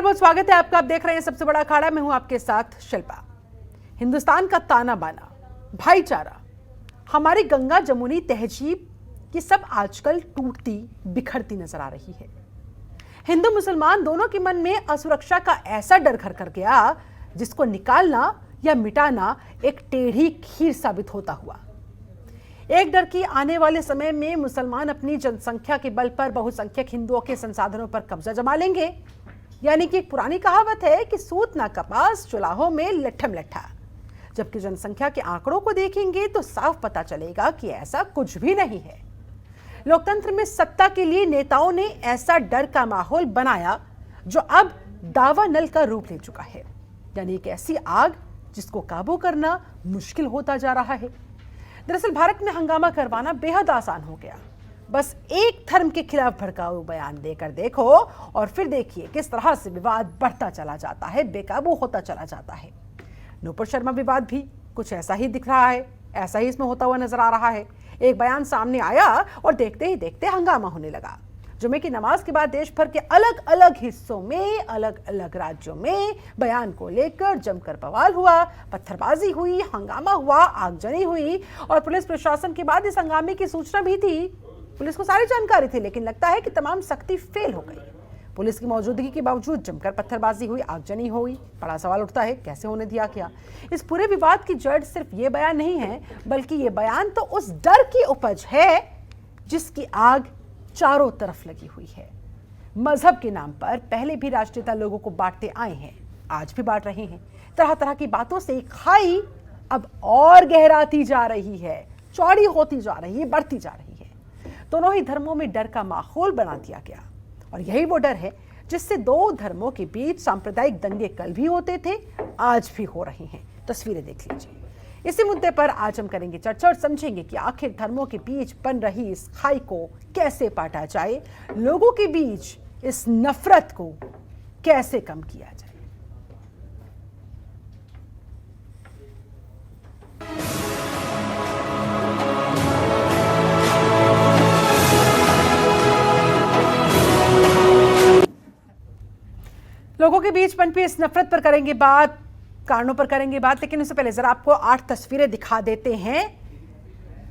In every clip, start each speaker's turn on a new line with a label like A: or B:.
A: नमस्कार, बहुत स्वागत है आपका। आप देख रहे हैं सबसे बड़ा अखाड़ा। मैं हूं आपके साथ शिल्पा। हिंदुस्तान का ताना बाना, भाईचारा, हमारी गंगा जमुनी तहजीब, ये सब आजकल टूटती बिखरती नजर आ रही है। हिंदू मुसलमान दोनों के मन में असुरक्षा का ऐसा डर घर कर गया जिसको निकालना या मिटाना एक टेढ़ी खीर साबित होता हुआ। एक डर की आने वाले समय में मुसलमान अपनी जनसंख्या के बल पर बहुसंख्यक हिंदुओं के संसाधनों पर कब्जा जमा लेंगे। यानी कि एक पुरानी कहावत है कि सूत ना कपास चुलाहों में लट्ठम लट्ठा। जबकि जनसंख्या के आंकड़ों को देखेंगे तो साफ पता चलेगा कि ऐसा कुछ भी नहीं है। लोकतंत्र में सत्ता के लिए नेताओं ने ऐसा डर का माहौल बनाया जो अब दावानल का रूप ले चुका है। यानी एक ऐसी आग जिसको काबू करना मुश्किल होता जा रहा है। दरअसल भारत में हंगामा करवाना बेहद आसान हो गया। बस एक धर्म के खिलाफ भड़काऊ बयान देकर देखो और फिर देखिए किस तरह से विवाद बढ़ता चला जाता है, बेकाबू होता चला जाता है। नूपुर शर्मा विवाद भी कुछ ऐसा ही दिख रहा है, ऐसा ही इसमें होता हुआ नजर आ रहा है। एक बयान सामने आया और देखते ही देखते हंगामा होने लगा। जुमे की नमाज के बाद देश भर के अलग अलग हिस्सों में, अलग अलग राज्यों में बयान को लेकर जमकर बवाल हुआ, पत्थरबाजी हुई, हंगामा हुआ, आगजनी हुई और पुलिस प्रशासन के बाद इस हंगामे की सूचना भी थी। पुलिस को सारी जानकारी थी, लेकिन लगता है कि तमाम सख्ती फेल हो गई। पुलिस की मौजूदगी के बावजूद जमकर पत्थरबाजी हुई, आगजनी हुई। बड़ा सवाल उठता है कैसे होने दिया क्या। इस पूरे विवाद की जड़ सिर्फ ये बयान नहीं है, बल्कि ये बयान तो उस डर की उपज है जिसकी आग चारों तरफ लगी हुई है। मजहब के नाम पर पहले भी राष्ट्रीयता लोगों को बांटते आए हैं, आज भी बांट रहे हैं। तरह तरह की बातों से खाई अब और गहराती जा रही है, चौड़ी होती जा रही है, बढ़ती जा रही है। दोनों ही धर्मों में डर का माहौल बना दिया गया और यही वो डर है जिससे दो धर्मों के बीच सांप्रदायिक दंगे कल भी होते थे, आज भी हो रहे हैं। तस्वीरें देख लीजिए। इसी मुद्दे पर आज हम करेंगे चर्चा और समझेंगे कि आखिर धर्मों के बीच बन रही इस खाई को कैसे पाटा जाए, लोगों के बीच इस नफरत को कैसे कम किया जाए। लोगों के बीच पनपी इस नफरत पर करेंगे बात, कारणों पर करेंगे बात, लेकिन उससे पहले जरा आपको 8 तस्वीरें दिखा देते हैं।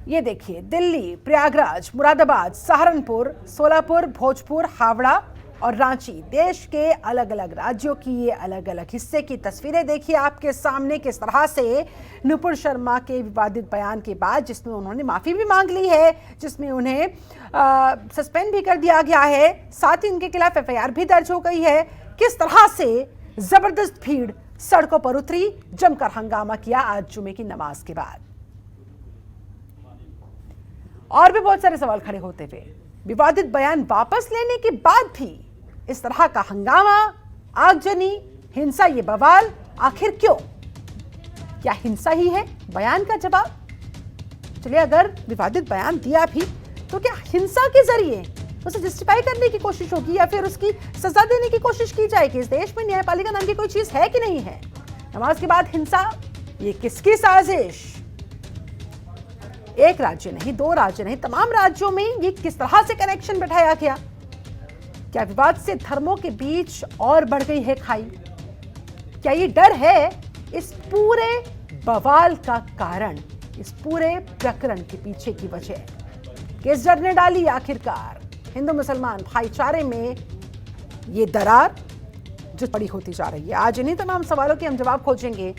A: ये देखिए, दिल्ली, प्रयागराज, मुरादाबाद, सहारनपुर, सोलापुर, भोजपुर, हावड़ा और रांची, देश के अलग अलग राज्यों की ये अलग अलग हिस्से की तस्वीरें देखिए आपके सामने। किस तरह से नूपुर शर्मा के विवादित बयान के बाद, जिसमें उन्होंने माफी भी मांग ली है, जिसमें उन्हें सस्पेंड भी कर दिया गया है, साथ ही उनके खिलाफ एफआईआर भी दर्ज हो गई है, किस तरह से जबरदस्त भीड़ सड़कों पर उतरी, जमकर हंगामा किया आज जुमे की नमाज के बाद। और भी बहुत सारे सवाल खड़े होते हुए विवादित बयान वापस लेने के बाद भी इस तरह का हंगामा, आगजनी, हिंसा, ये बवाल आखिर क्यों? क्या हिंसा ही है बयान का जवाब? चलिए, अगर विवादित बयान दिया भी तो क्या हिंसा के जरिए उसे जस्टिफाई करने की कोशिश होगी या फिर उसकी सजा देने की कोशिश की जाएगी? इस देश में न्यायपालिका नाम की कोई चीज है कि नहीं है? नमाज के बाद हिंसा, ये किसकी साजिश? एक राज्य नहीं, 2 राज्य नहीं, तमाम राज्यों में ये किस तरह से कनेक्शन बैठाया गया? क्या विवाद से धर्मों के बीच और बढ़ गई है खाई? क्या ये डर है इस पूरे बवाल का कारण, इस पूरे प्रकरण के पीछे की वजह? किस डर ने डाली आखिरकार हिंदू मुसलमान भाईचारे में ये दरार जो बड़ी होती जा रही है? आज इन्हीं तमाम सवालों के हम जवाब खोजेंगे।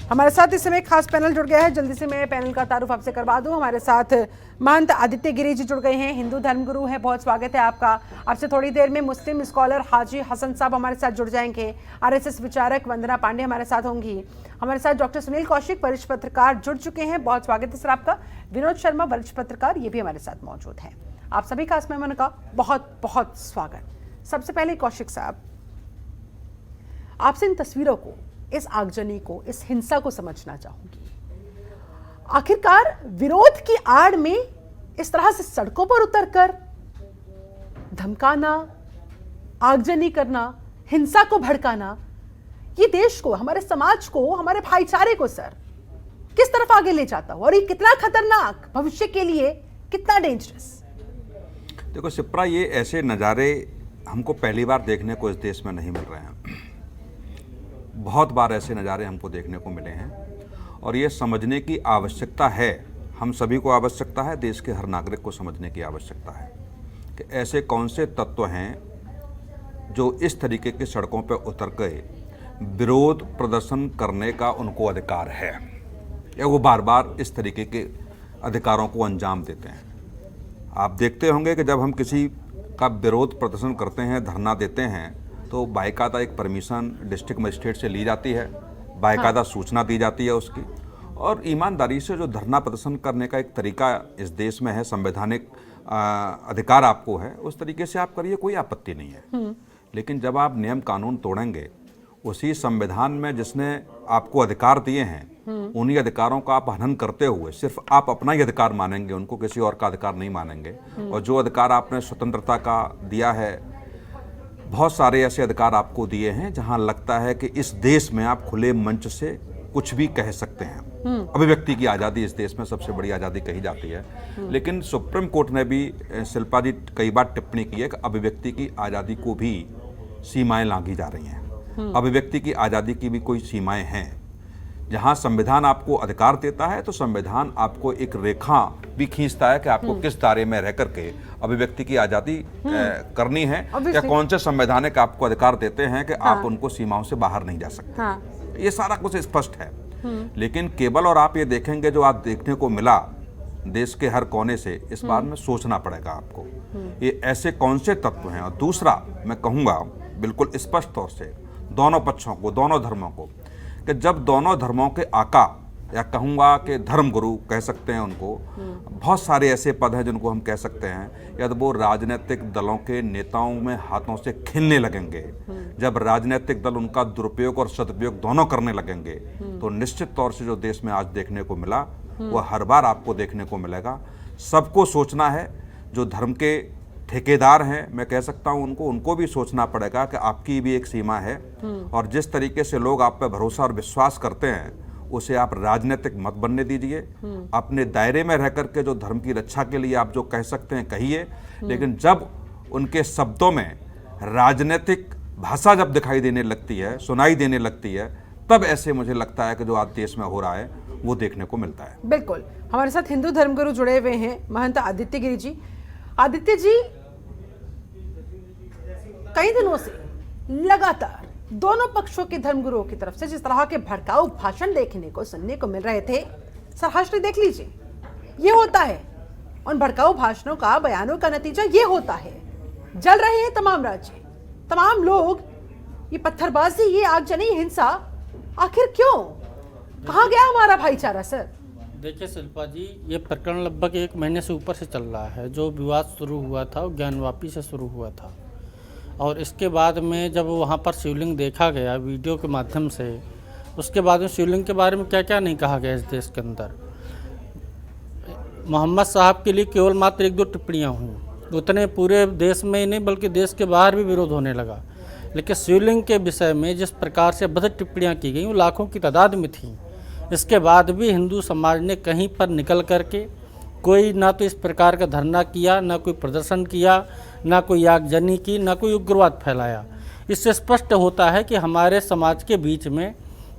A: हमारे साथ इस समय खास पैनल जुड़ गया है। जल्दी से मैं पैनल का तारुफ आपसे करवा दूं। हमारे साथ महंत आदित्य गिरी जी जुड़ गए हैं, हिंदू धर्मगुरु हैं, बहुत स्वागत है आपका। आपसे थोड़ी देर में मुस्लिम स्कॉलर हाजी हसन साहब हमारे साथ जुड़ जाएंगे। आरएसएस विचारक वंदना पांडे हमारे साथ होंगी। हमारे साथ डॉक्टर सुनील कौशिक, वरिष्ठ पत्रकार, जुड़ चुके हैं, बहुत स्वागत है सर आपका। विनोद शर्मा, वरिष्ठ पत्रकार, ये भी हमारे साथ मौजूद हैं। आप सभी खास मेहमानों का बहुत बहुत स्वागत। सबसे पहले कौशिक साहब, आपसे इन तस्वीरों को, इस आगजनी को, इस हिंसा को समझना चाहूंगी। आखिरकार विरोध की आड़ में इस तरह से सड़कों पर उतरकर धमकाना, आगजनी करना, हिंसा को भड़काना, ये देश को, हमारे समाज को, हमारे भाईचारे को सर किस तरफ आगे ले जाता हो और ये कितना खतरनाक, भविष्य के लिए कितना डेंजरस?
B: देखो शिप्रा, ये ऐसे नज़ारे हमको पहली बार देखने को इस देश में नहीं मिल रहे हैं। बहुत बार ऐसे नज़ारे हमको देखने को मिले हैं और ये समझने की आवश्यकता है, हम सभी को आवश्यकता है, देश के हर नागरिक को समझने की आवश्यकता है कि ऐसे कौन से तत्व हैं जो इस तरीके की सड़कों पर उतर गए विरोध प्रदर्शन करने का उनको अधिकार है, या वो बार बार इस तरीके के अधिकारों को अंजाम देते हैं। आप देखते होंगे कि जब हम किसी का विरोध प्रदर्शन करते हैं, धरना देते हैं, तो बाकायदा एक परमिशन डिस्ट्रिक्ट मजिस्ट्रेट से ली जाती है, बाकायदा सूचना दी जाती है उसकी, और ईमानदारी से जो धरना प्रदर्शन करने का एक तरीका इस देश में है, संवैधानिक अधिकार आपको है, उस तरीके से आप करिए, कोई आपत्ति नहीं है। लेकिन जब आप नियम कानून तोड़ेंगे, उसी संविधान में जिसने आपको अधिकार दिए हैं, उन्हीं अधिकारों का आप हनन करते हुए सिर्फ आप अपना ही अधिकार मानेंगे, उनको किसी और का अधिकार नहीं मानेंगे। और जो अधिकार आपने स्वतंत्रता का दिया है, बहुत सारे ऐसे अधिकार आपको दिए हैं जहां लगता है कि इस देश में आप खुले मंच से कुछ भी कह सकते हैं। अभिव्यक्ति की आज़ादी इस देश में सबसे बड़ी आज़ादी कही जाती है। लेकिन सुप्रीम कोर्ट ने भी, शिल्पा जी, कई बार टिप्पणी की है कि अभिव्यक्ति की आज़ादी को भी सीमाएं लांघी जा रही हैं। अभिव्यक्ति की आज़ादी की भी कोई सीमाएं हैं। जहां संविधान आपको अधिकार देता है, तो संविधान आपको एक रेखा भी खींचता है कि आपको किस दायरे में रह करके अभिव्यक्ति की आज़ादी करनी है, या कौन से संवैधानिक आपको अधिकार देते हैं कि आप उनको सीमाओं से बाहर नहीं जा सकते। ये सारा कुछ स्पष्ट है। लेकिन केवल और आप ये देखेंगे जो आज देखने को मिला देश के हर कोने से, इस बारे में सोचना पड़ेगा आपको, ये ऐसे कौन से तत्व हैं। और दूसरा मैं कहूँगा बिल्कुल स्पष्ट तौर से दोनों पक्षों को, दोनों धर्मों को, कि जब दोनों धर्मों के आका, या कहूँगा कि धर्मगुरु कह सकते हैं उनको, बहुत सारे ऐसे पद हैं जिनको हम कह सकते हैं, यदि वो राजनीतिक दलों के नेताओं में हाथों से खिलने लगेंगे, जब राजनीतिक दल उनका दुरुपयोग और सदुपयोग दोनों करने लगेंगे, तो निश्चित तौर से जो देश में आज देखने को मिला वो हर बार आपको देखने को मिलेगा। सबको सोचना है, जो धर्म के ठेकेदार हैं, मैं कह सकता हूं उनको भी सोचना पड़ेगा कि आपकी भी एक सीमा है, और जिस तरीके से लोग आप पे भरोसा और विश्वास करते हैं, उसे आप राजनीतिक मत बनने दीजिए। अपने दायरे में रह करके जो धर्म की रक्षा के लिए आप जो कह सकते हैं कहिए, लेकिन जब उनके शब्दों में राजनीतिक भाषा जब दिखाई देने लगती है, सुनाई देने लगती है, तब ऐसे मुझे लगता है कि जो आज देश में हो रहा है वो देखने को मिलता है।
A: बिल्कुल। हमारे साथ हिंदू धर्मगुरु जुड़े हुए हैं, महंत आदित्य गिरी जी। आदित्य जी, कई दिनों से लगातार दोनों पक्षों के धर्मगुरुओं की तरफ से जिस तरह के भड़काऊ भाषण देखने को, सुनने को मिल रहे थे, सराहर्ष देख लीजिए, ये होता है। उन भड़काऊ भाषणों का, बयानों का नतीजा ये होता है, जल रहे हैं तमाम राज्य, तमाम लोग। ये पत्थरबाजी, ये आगजनी, हिंसा, आखिर क्यों? कहाँ गया हमारा भाईचारा? सर
C: देखिए शिल्पा जी, ये प्रकरण लगभग 1 महीने से ऊपर से चल रहा है। जो विवाद शुरू हुआ था वो ज्ञानवापी से शुरू हुआ था, और इसके बाद में जब वहाँ पर शिवलिंग देखा गया वीडियो के माध्यम से, उसके बाद में शिवलिंग के बारे में क्या क्या नहीं कहा गया इस देश के अंदर। मोहम्मद साहब के लिए केवल मात्र 1-2 टिप्पणियाँ हुई, उतने पूरे देश में ही नहीं बल्कि देश के बाहर भी विरोध होने लगा। लेकिन शिवलिंग के विषय में जिस प्रकार से बद टिप्पणियाँ की गई वो लाखों की तादाद में थी। इसके बाद भी हिंदू समाज ने कहीं पर निकल करके कोई ना तो इस प्रकार का धरना किया, ना कोई प्रदर्शन किया, ना कोई आगजनी की, ना कोई उग्रवाद फैलाया। इससे स्पष्ट होता है कि हमारे समाज के बीच में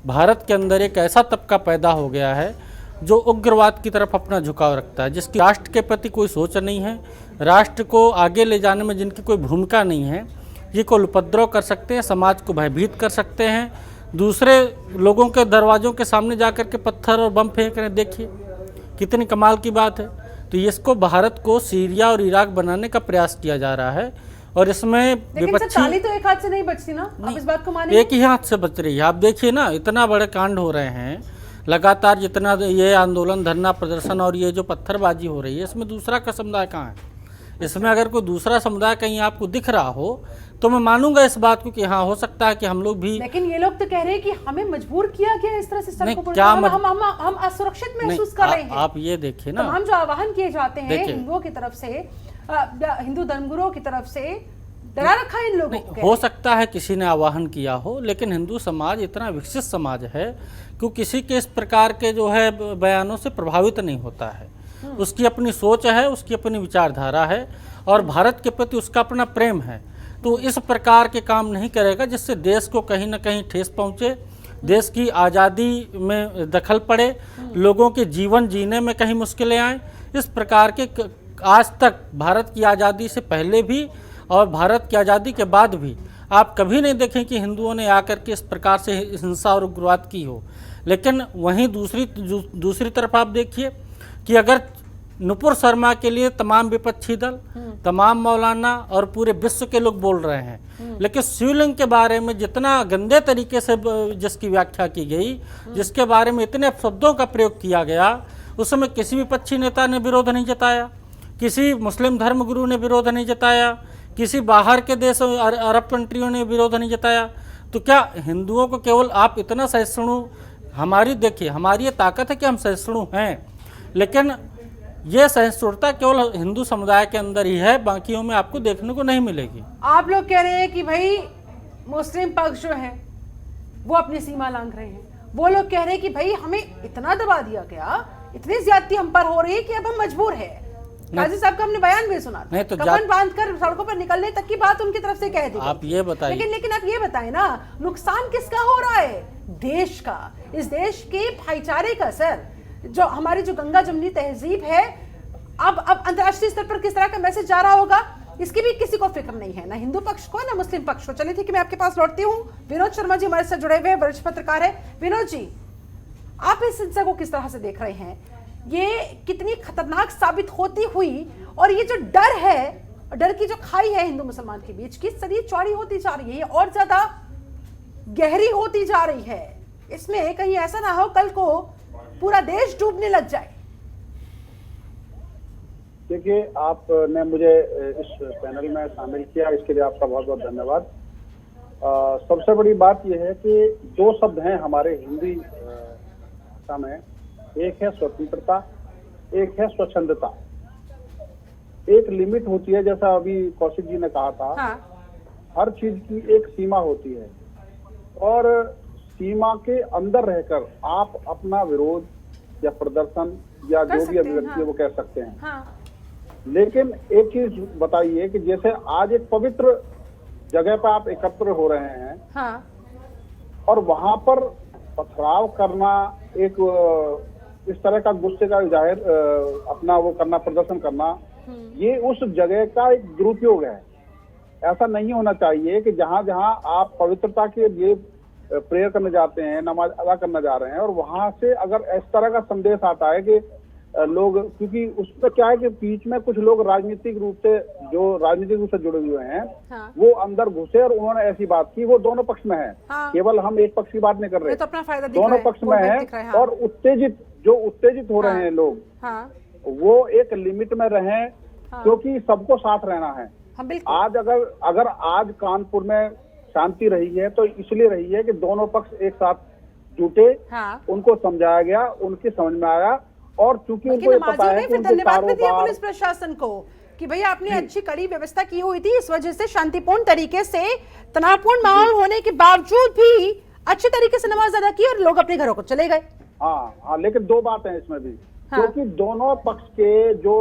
C: भारत के अंदर एक ऐसा तबका पैदा हो गया है जो उग्रवाद की तरफ अपना झुकाव रखता है, जिसकी राष्ट्र के प्रति कोई सोच नहीं है, राष्ट्र को आगे ले जाने में जिनकी कोई भूमिका नहीं है। ये को उपद्रव कर सकते हैं, समाज को भयभीत कर सकते हैं, दूसरे लोगों के दरवाज़ों के सामने जाकर के पत्थर और बम फेंक रहे हैं। देखिए कितनी कमाल की बात है। तो इसको भारत को सीरिया और इराक बनाने का प्रयास किया जा रहा है, और इसमें
A: विपक्षी ताली तो एक हाथ से नहीं बचती ना, आप इस बात को मानेंगे?
C: एक ही हाथ से बच रही है। आप देखिए ना, इतना बड़े कांड हो रहे हैं लगातार, जितना ये आंदोलन, धरना प्रदर्शन और ये जो पत्थरबाजी हो रही है, इसमें दूसरा का समुदाय कहाँ है? इसमें अगर कोई दूसरा समुदाय कहीं आपको दिख रहा हो तो मैं मानूंगा इस बात को कि हाँ हो सकता है कि हम लोग भी।
A: लेकिन ये लोग तो कह रहे हैं कि हमें मजबूर किया गया इस तरह से सड़कों पर, हम असुरक्षित महसूस कर रहे हैं।
C: आप ये देखिए ना,
A: तमाम जो आह्वान किए जाते हैं हिंदुओं की तरफ से, हिंदू धर्मगुरुओं की तरफ से, डरा रखा है इन लोगों को।
C: हो सकता है किसी ने आवाहन किया हो, लेकिन हिंदू समाज इतना विकसित समाज है कि किसी के इस प्रकार के जो है बयानों से प्रभावित नहीं होता है। उसकी अपनी सोच है, उसकी अपनी विचारधारा है और भारत के प्रति उसका अपना प्रेम है। तो इस प्रकार के काम नहीं करेगा जिससे देश को कहीं ना कहीं ठेस पहुँचे, देश की आज़ादी में दखल पड़े, लोगों के जीवन जीने में कहीं मुश्किलें आएँ। इस प्रकार के आज तक भारत की आज़ादी से पहले भी और भारत की आज़ादी के बाद भी आप कभी नहीं देखें कि हिंदुओं ने आकर के इस प्रकार से हिंसा और उग्रवाद की हो। लेकिन वहीं दूसरी तरफ आप देखिए कि अगर नुपुर शर्मा के लिए तमाम विपक्षी दल, तमाम मौलाना और पूरे विश्व के लोग बोल रहे हैं, लेकिन शिवलिंग के बारे में जितना गंदे तरीके से जिसकी व्याख्या की गई, जिसके बारे में इतने शब्दों का प्रयोग किया गया, उस समय किसी विपक्षी नेता ने विरोध नहीं जताया, किसी मुस्लिम धर्मगुरु ने विरोध नहीं जताया, किसी बाहर के देश अरब कंट्रियों ने विरोध नहीं जताया। तो क्या हिंदुओं को केवल आप इतना सहिष्णु, हमारी देखिए हमारी ये ताकत है कि हम सहिष्णु हैं, लेकिन ये सहिष्णुता केवल हिंदू समुदाय के अंदर ही है, बाकियों में आपको देखने को नहीं मिलेगी।
A: आप लोग कह रहे हैं कि भाई मुस्लिम पक्ष जो है वो अपनी सीमा लांघ रहे हैं, वो लोग कह रहे हैं कि भाई हमें इतना दबा दिया गया, इतनी ज्यादती हम पर हो रही है कि अब हम मजबूर है। काजी साहब का हमने बयान भी सुना था,
C: तो
A: कफन बांधकर सड़कों पर निकलने तक की बात उनकी तरफ से कह दी।
C: आप ये बताइए,
A: लेकिन आप ये बताएं ना, नुकसान किसका हो रहा है? देश का, इस देश के भाईचारे का। सर, जो हमारी जो गंगा जमुनी तहजीब है, अब अंतर्राष्ट्रीय स्तर पर किस तरह का मैसेज जा रहा होगा, इसकी भी किसी को फिक्र नहीं है, ना हिंदू पक्ष को ना मुस्लिम पक्ष को। चलिए ठीक है, मैं आपके पास लौटती हूँ। विनोद शर्मा जी हमारे साथ जुड़े हुए वरिष्ठ पत्रकार है। विनोद जी, आप इस हिंसा को किस तरह से देख रहे हैं? ये कितनी खतरनाक साबित होती हुई, और ये जो डर है, डर की जो खाई है हिंदू मुसलमान के बीच की, सदी चौड़ी होती जा रही है और ज्यादा गहरी होती जा रही है। इसमें कहीं ऐसा ना हो कल को पूरा देश डूबने लग जाए।
D: देखिए, आपने मुझे इस पैनल में शामिल किया, इसके लिए आपका बहुत बहुत धन्यवाद। सबसे बड़ी बात यह है कि दो शब्द हैं हमारे हिंदी भाषा में, एक है स्वतंत्रता, एक है स्वच्छंदता। एक लिमिट होती है, जैसा अभी कौशिक जी ने कहा था।
A: हाँ।
D: हर चीज की एक सीमा होती है और सीमा के अंदर रहकर आप अपना विरोध या प्रदर्शन या जो भी अभिव्यक्ति है वो कह सकते हैं।
A: हाँ।
D: लेकिन एक चीज बताइए कि जैसे आज एक पवित्र जगह पर आप एकत्र हो रहे हैं,
A: हाँ।
D: और वहां पर पथराव करना, एक इस तरह का गुस्से का जाहिर अपना वो करना, प्रदर्शन करना, ये उस जगह का एक दुरुपयोग है। ऐसा नहीं होना चाहिए कि जहां जहां आप पवित्रता के लिए प्रेयर करने जाते हैं, नमाज अदा करने जा रहे हैं, और वहां से अगर इस तरह का संदेश आता है कि लोग, क्योंकि उसमें क्या है कि बीच में कुछ लोग राजनीतिक रूप से जुड़े हुए हैं,
A: हाँ।
D: वो अंदर घुसे और उन्होंने ऐसी बात की। वो दोनों पक्ष में है,
A: हाँ।
D: केवल हम एक पक्ष की बात नहीं कर रहे,
A: तो अपना फायदा
D: दोनों पक्ष में है।
A: हाँ।
D: और उत्तेजित हो रहे हैं लोग,
A: हाँ।
D: वो एक लिमिट में रहें,
A: हाँ।
D: क्योंकि सबको साथ रहना है। आज अगर आज कानपुर में शांति रही है तो इसलिए रही है कि दोनों पक्ष एक साथ जुटे,
A: हाँ।
D: उनको समझाया गया, उनकी समझ में आया, और चूंकि उनको ये पता है कि उनके
A: धन्यवाद भी दिया
D: कारोबार,
A: पुलिस प्रशासन को कि भैया आपने अच्छी कड़ी व्यवस्था की हुई थी, इस वजह से शांतिपूर्ण तरीके से, तनावपूर्ण माहौल होने के बावजूद भी अच्छे तरीके से नमाज अदा की और लोग अपने घरों को चले गए।
D: हाँ, लेकिन दो बातें हैं इसमें भी, क्योंकि दोनों पक्ष के जो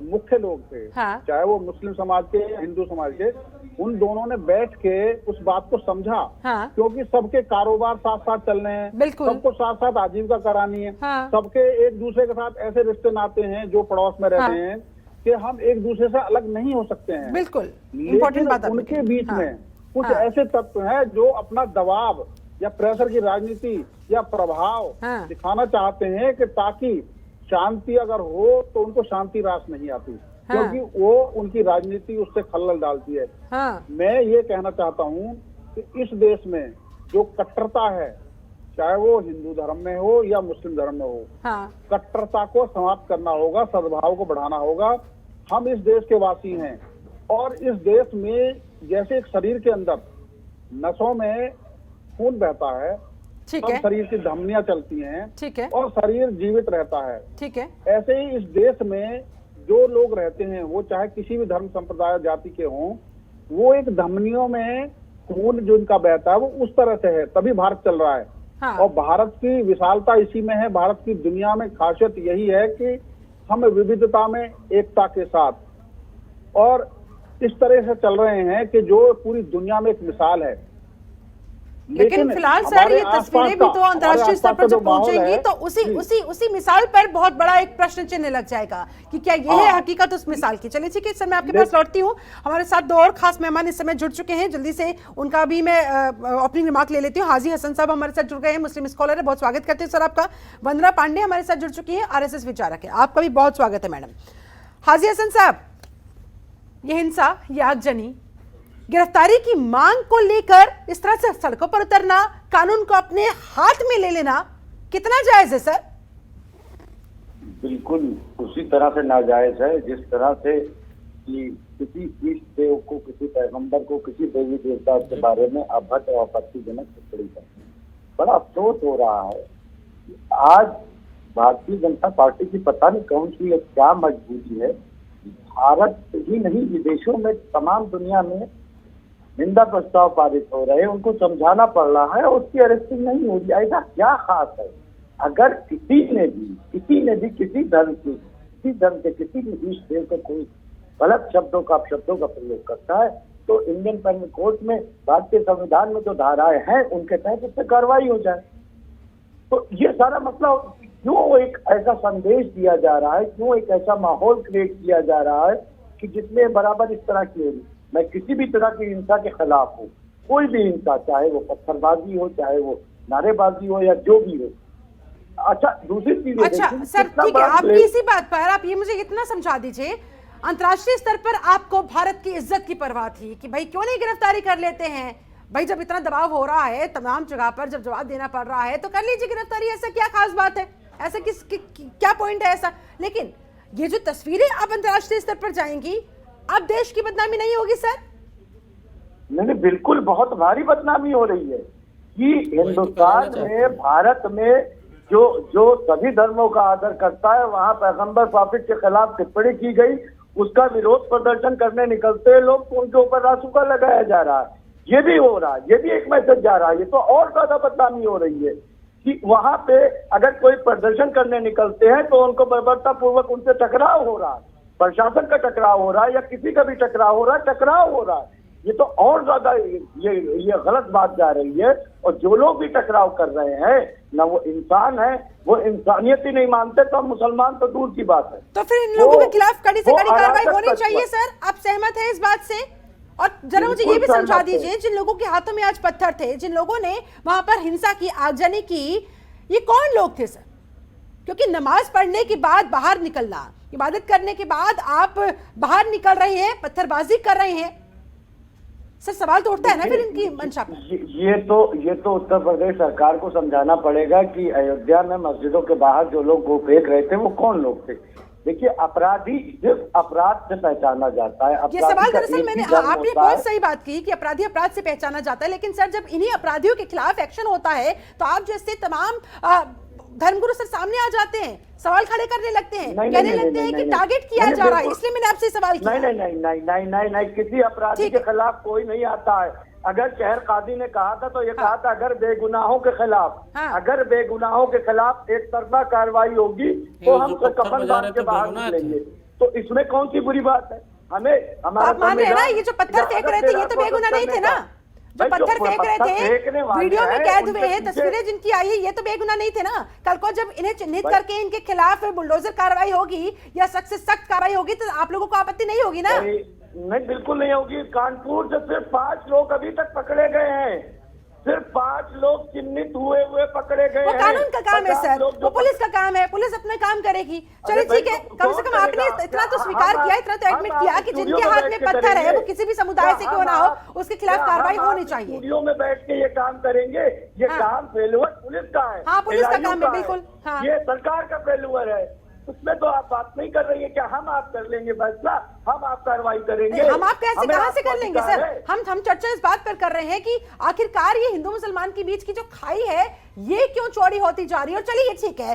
D: मुख्य लोग थे, चाहे वो मुस्लिम समाज के, हिंदू समाज के, उन दोनों ने बैठ के उस बात को समझा, क्योंकि सबके कारोबार साथ साथ चलने हैं, सबको साथ साथ आजीविका करानी है, सबके एक दूसरे के साथ ऐसे रिश्ते नाते हैं जो पड़ोस में रहते हैं कि हम एक दूसरे से अलग नहीं हो सकते हैं।
A: बिल्कुल,
D: लेकिन उनके बीच में कुछ ऐसे तत्व हैं जो अपना दबाव या प्रेशर की राजनीति या प्रभाव दिखाना चाहते हैं कि ताकि शांति अगर हो तो उनको शांति रास नहीं आती, क्योंकि वो उनकी राजनीति उससे खलल डालती है। मैं ये कहना चाहता हूँ कि इस देश में जो कट्टरता है, चाहे वो हिंदू धर्म में हो या मुस्लिम धर्म में हो, कट्टरता को समाप्त करना होगा, सद्भाव को बढ़ाना होगा। हम इस देश के वासी हैं, और इस देश में जैसे एक शरीर के अंदर नसों में खून बहता है, सब शरीर की धमनियां चलती हैं, और शरीर जीवित रहता है, ऐसे ही इस देश में जो लोग रहते हैं, वो चाहे किसी भी धर्म संप्रदाय जाति के हों, वो एक धमनियों में खून जो इनका बहता है वो उस तरह से है, तभी भारत चल रहा है।
A: हाँ।
D: और भारत की विशालता इसी में है, भारत की दुनिया में खासियत यही है कि हम विविधता में एकता के साथ और इस तरह से चल रहे हैं कि जो पूरी दुनिया में एक मिसाल है।
A: लेकिन फिलहाल सर ये तस्वीरें भी तो अंतर्राष्ट्रीय स्तर पर जब पहुंचेंगी तो उसी मिसाल पर बहुत बड़ा एक प्रश्न चिन्ह लग जाएगा कि क्या ये है हकीकत उस मिसाल की। चलिए ठीक है सर, मैं आपके पास लौटती हूँ। हमारे साथ दो और खास मेहमान इस समय जुड़ चुके हैं, जल्दी से उनका भी मैं ओपनिंग रिमार्क ले लेती हूँ। हाजी हसन साहब हमारे साथ जुड़ गए हैं, मुस्लिम स्कॉलर है, बहुत स्वागत करते हैं सर आपका। वंदना पांडे हमारे साथ जुड़ चुकी है, RSS विचारक है, आपका भी बहुत स्वागत है मैडम। हाजी हसन साहब, ये हिंसा, ये आगजनी, गिरफ्तारी की मांग को लेकर इस तरह से सड़कों पर उतरना, कानून को अपने हाथ में ले लेना कितना जायज है सर?
E: बिल्कुल उसी तरह से नाजायज है जिस तरह से कि किसी इष्ट देव को, किसी पैगंबर को, किसी देवी देवता के बारे में अभद्र और आपत्तिजनक टिप्पणी करना। बड़ा अफसोस हो रहा है। आज भारतीय जनता पार्टी की पता नहीं कौन सी क्या मजबूरी है, भारत ही नहीं विदेशों में तमाम दुनिया में निंदा प्रस्ताव पारित हो रहे हैं, उनको समझाना पड़ रहा है, उसकी अरेस्टिंग नहीं हो रही। ऐसा क्या खास है? अगर किसी ने भी किसी धर्म के किसी भी इष्ट देव का कोई गलत शब्दों का प्रयोग करता है तो इंडियन पेनल कोड में, भारतीय संविधान में जो धाराएं हैं उनके तहत उस पर कार्रवाई हो जाए। तो ये सारा मसला क्यों एक ऐसा संदेश दिया जा रहा है, क्यों एक ऐसा माहौल क्रिएट किया जा रहा है कि जिसमें बराबर इस तरह की हो रही। मैं किसी भी तरह की हिंसा के खिलाफ हूँ, कोई भी हिंसा, चाहे वो पत्थरबाजी हो, चाहे वो नारेबाजी हो या जो भी हो। अच्छा दूसरी चीज,
A: अच्छा सर ठीक है, आपकी इसी बात पर आप ये मुझे इतना समझा दीजिए, अंतर्राष्ट्रीय स्तर पर आपको भारत की इज्जत की परवाह थी कि भाई क्यों नहीं गिरफ्तारी कर लेते हैं भाई, जब इतना दबाव हो रहा है तमाम जगह पर, जब जवाब देना पड़ रहा है तो कर लीजिए गिरफ्तारी, ऐसा क्या खास बात है, ऐसा क्या पॉइंट है ऐसा। लेकिन ये जो तस्वीरें अब अंतर्राष्ट्रीय स्तर पर जाएंगी, अब देश की बदनामी नहीं होगी सर?
E: नहीं, बिल्कुल बहुत भारी बदनामी हो रही है कि हिंदुस्तान में, भारत में जो सभी धर्मों का आदर करता है, वहां पैगंबर प्रॉफिट के खिलाफ टिप्पणी की गई, उसका विरोध प्रदर्शन करने निकलते हैं लोग तो उनके ऊपर रासुका लगाया जा रहा है। ये भी हो रहा है, ये भी एक मैसेज जा रहा है। ये तो और ज्यादा बदनामी हो रही है कि वहां पे अगर कोई प्रदर्शन करने निकलते हैं तो उनको बर्बरता पूर्वक उनसे टकराव हो रहा है, प्रशासन का टकराव हो रहा है या किसी का भी टकराव हो रहा है। ये तो और ज्यादा ये गलत बात जा रही है। और जो लोग भी टकराव कर रहे हैं ना, वो इंसान है, वो इंसानियत ही नहीं मानते, तो मुसलमान तो दूर की बात है।
A: तो फिर इन लोगों के खिलाफ कड़ी से कड़ी कार्रवाई होनी चाहिए सर, आप सहमत हैं इस बात से? और जरा मुझे ये भी समझा दीजिए, जिन लोगों के हाथों में आज पत्थर थे, जिन लोगों ने वहां पर हिंसा की, आगजनी की, ये कौन लोग थे सर? क्योंकि नमाज पढ़ने के बाद बाहर निकलना, इबादत करने के बाद आप बाहर निकल रहे हैं, पत्थरबाजी कर रहे हैं, सर सवाल तो उठता है ना फिर इनकी मंशा पर।
E: ये तो उत्तर प्रदेश सरकार को समझाना पड़ेगा कि अयोध्या में मस्जिदों के बाहर जो लोग वो फेंक रहे थे वो कौन लोग थे। देखिए, अपराधी सिर्फ अपराध से पहचाना जाता है।
A: ये सवाल दरअसल मैंने, आपने बहुत सही बात की कि अपराधी अपराध से पहचाना जाता है, लेकिन सर जब इन्हीं अपराधियों के खिलाफ एक्शन होता है तो आप जैसे तमाम धर्मगुरु सर सामने आ जाते हैं, सवाल खड़े करने लगते हैं, कहने लगते हैं कि टारगेट किया जा रहा है, इसलिए मैंने आपसे सवाल किया।
E: नहीं, किसी अपराधी के खिलाफ कोई नहीं आता है। अगर शहर काजी ने कहा था तो ये कहा था अगर बेगुनाहों के खिलाफ एक तरफा कार्रवाई होगी तो हम कफन बांध के बाहर निकलेंगे। तो इसमें कौन सी बुरी बात है? हमें हमारा
A: मान रहे हैं ना, ये जो पत्थर फेंक रहे थे ये तो बेगुनाह नहीं थे ना, जो पत्थर फेंक रहे थे, वीडियो में कैद हुए हैं, तस्वीरें जिनकी आई है, ये तो बेगुनाह नहीं थे ना। कल को जब इन्हें चिन्हित करके इनके खिलाफ बुलडोजर कार्रवाई होगी या सख्त से सख्त कार्रवाई होगी तो आप लोगों को आपत्ति नहीं होगी ना?
E: नहीं, बिल्कुल नहीं होगी। कानपुर से सिर्फ 5 लोग अभी तक पकड़े गए हैं, सिर्फ 5 लोग चिन्हित हुए पकड़े गए।
A: वो कानून का काम है सर, वो पुलिस का काम है, पुलिस अपना काम करेगी। चलिए ठीक है, कम से कम आपने इतना तो स्वीकार किया, इतना तो एडमिट किया कि जिनके हाथ में पत्थर है वो किसी भी समुदाय से क्यों ना हो, उसके खिलाफ कार्रवाई होनी चाहिए।
E: स्टूडियो में बैठ के ये काम करेंगे, ये काम फेलुअर पुलिस का है।
A: हाँ, पुलिस का काम है, बिल्कुल। हाँ,
E: ये सरकार का फेलुअर है, उसमें तो आप बात नहीं कर रही है। क्या हम आप कर लेंगे फैसला, हम आप कार्रवाई करेंगे?
A: हम आप कैसे, कहां से कर लेंगे सर? हम चर्चा इस बात पर कर रहे हैं कि आखिरकार ये हिंदू मुसलमान के बीच की जो खाई है ये क्यों चौड़ी होती जा रही है। और चलिए ठीक है,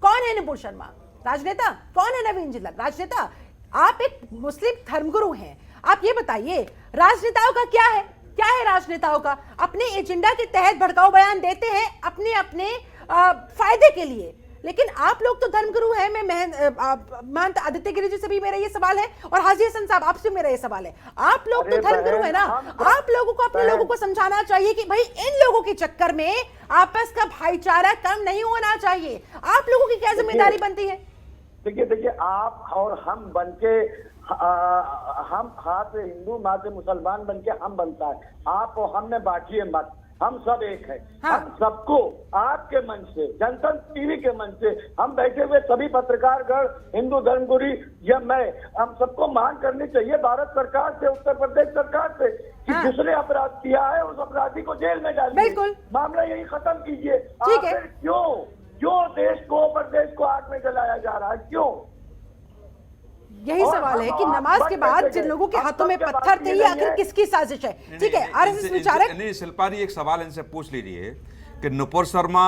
A: कौन है नुपुर शर्मा, राजनेता? कौन है नवीन जिल्लत, राजनेता? आप एक मुस्लिम धर्मगुरु हैं, आप ये बताइए, राजनेताओं का क्या है? क्या है राजनेताओं का? अपने एजेंडा के तहत भड़काऊ बयान देते हैं अपने अपने फायदे के लिए। लेकिन आप लोग तो धर्मगुरु हैं। मैं महंत आदित्य गिरि जी से भी मेरा ये सवाल है, और हाजी हसन साहब आपसे मेरा ये सवाल है, आप लोग तो धर्मगुरु है ना, आप लोगों को अपने लोगों को समझाना चाहिए कि भाई इन लोगों के चक्कर में आपस का भाईचारा कम नहीं होना चाहिए। आप लोगों की क्या जिम्मेदारी बनती है?
E: देखिए आप और हम बनके हम हाथ से हिंदू माँ से मुसलमान बनके हम बनता है, आप और हम में बांटिए मत, हम सब एक है।
A: हाँ।
E: हम सबको आपके मंच से, जनतंत्र टीवी के मंच से, हम बैठे हुए सभी पत्रकारगण, हिंदू धर्मगुरु या मैं, हम सबको मांग करनी चाहिए भारत सरकार से, उत्तर प्रदेश सरकार से कि
A: हाँ।
E: जिसने अपराध किया है उस अपराधी को जेल में डालिए,
A: बिल्कुल।
E: मामला यही खत्म कीजिए।
A: ठीक है।
E: क्यों देश को, प्रदेश को आग में जलाया जा रहा है, क्यों?
A: यही सवाल है कि नमाज के बाद जिन लोगों के हाथों में पत्थर थे, ये आखिर किसकी साजिश है? ठीक है, आरएसएस विचारक।
B: नहीं, शिल्पा जी एक सवाल इनसे पूछ लीजिए कि नुपुर शर्मा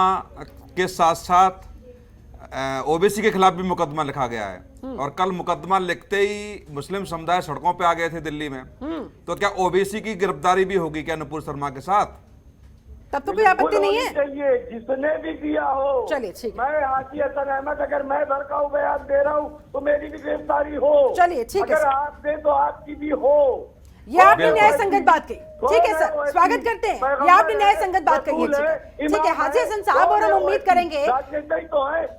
B: के साथ साथ ओबीसी के खिलाफ भी मुकदमा लिखा गया है, और कल मुकदमा लिखते ही मुस्लिम समुदाय सड़कों पे आ गए थे दिल्ली में, तो क्या ओबीसी की गिरफ्तारी भी होगी क्या नुपुर शर्मा के साथ?
A: तब तो कोई आपत्ति नहीं है।
E: चाहिए जिसने भी किया हो।
A: चलिए ठीक है।
E: मैं हाजी हसन अहमद, अगर मैं भड़काऊ बयान दे रहा हूँ तो मेरी भी गिरफ्तारी हो।
A: चलिए ठीक है
E: अगर
A: सर।
E: आप दे तो आपकी भी हो।
A: ये आपने न्याय संगत बात कही। ठीक है सर, स्वागत करते हैं। ये आपने न्याय संगत बात कही है। ठीक है हाजी हसन साहब, और हम उम्मीद करेंगे।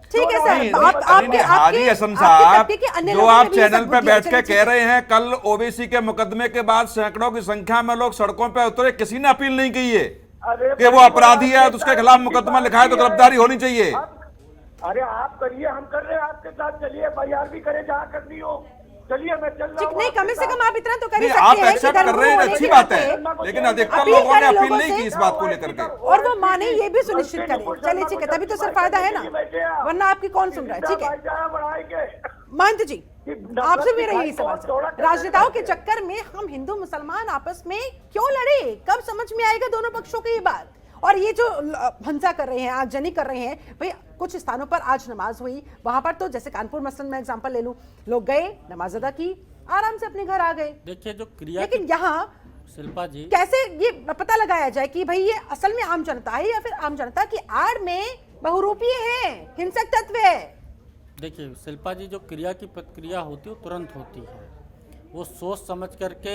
A: ठीक है सर,
B: हाजी हसन साहब, जो आप चैनल पे बैठ के कह रहे हैं कल ओबीसी के मुकदमे के बाद सैकड़ों की संख्या में लोग सड़कों पे उतरे, किसी ने अपील नहीं की है कि वो अपराधी है तो उसके खिलाफ मुकदमा लिखा है तो गिरफ्तारी होनी चाहिए।
E: अरे आप करिए, हम कर रहे हैं आपके साथ, चलिए एफआईआर भी करें जहाँ करनी हो, चलिए मैं चल रहा हूँ।
A: नहीं, कम से कम आप इतना तो कर ही
B: आप
A: सकते हैं।
B: एक्सेप्ट कर रहे हैं, अच्छी बात है, लेकिन अधिकतर लोगों ने अपील नहीं की इस बात को लेकर के,
A: और वो माने ये भी सुनिश्चित करें। चलिए ठीक है, तभी तो सर फायदा है ना, वरना आपकी कौन सुन रहा है? ठीक है महंत जी, आपसे मेरा यही सवाल है, राजनेताओं के चक्कर में हम हिंदू मुसलमान आपस में क्यों लड़े? कब समझ में आएगा दोनों पक्षों की ये बात? और ये जो हिंसा कर रहे हैं, आगजनी कर रहे हैं, भाई कुछ स्थानों पर आज नमाज हुई, वहां पर तो जैसे कानपुर मसलन में एग्जांपल ले लूं, लोग गए, नमाज अदा की, आराम से अपने घर आ गए।
C: देखिए जो क्रिया,
A: लेकिन यहाँ
C: शिल्पा जी
A: कैसे ये पता लगाया जाए कि भाई ये असल में आम जनता है या फिर आम जनता की आड़ में बहुरूपीय है, हिंसक तत्व है?
C: देखिए शिल्पा जी, जो क्रिया की प्रतिक्रिया होती है वो तुरंत होती है, वो सोच समझ करके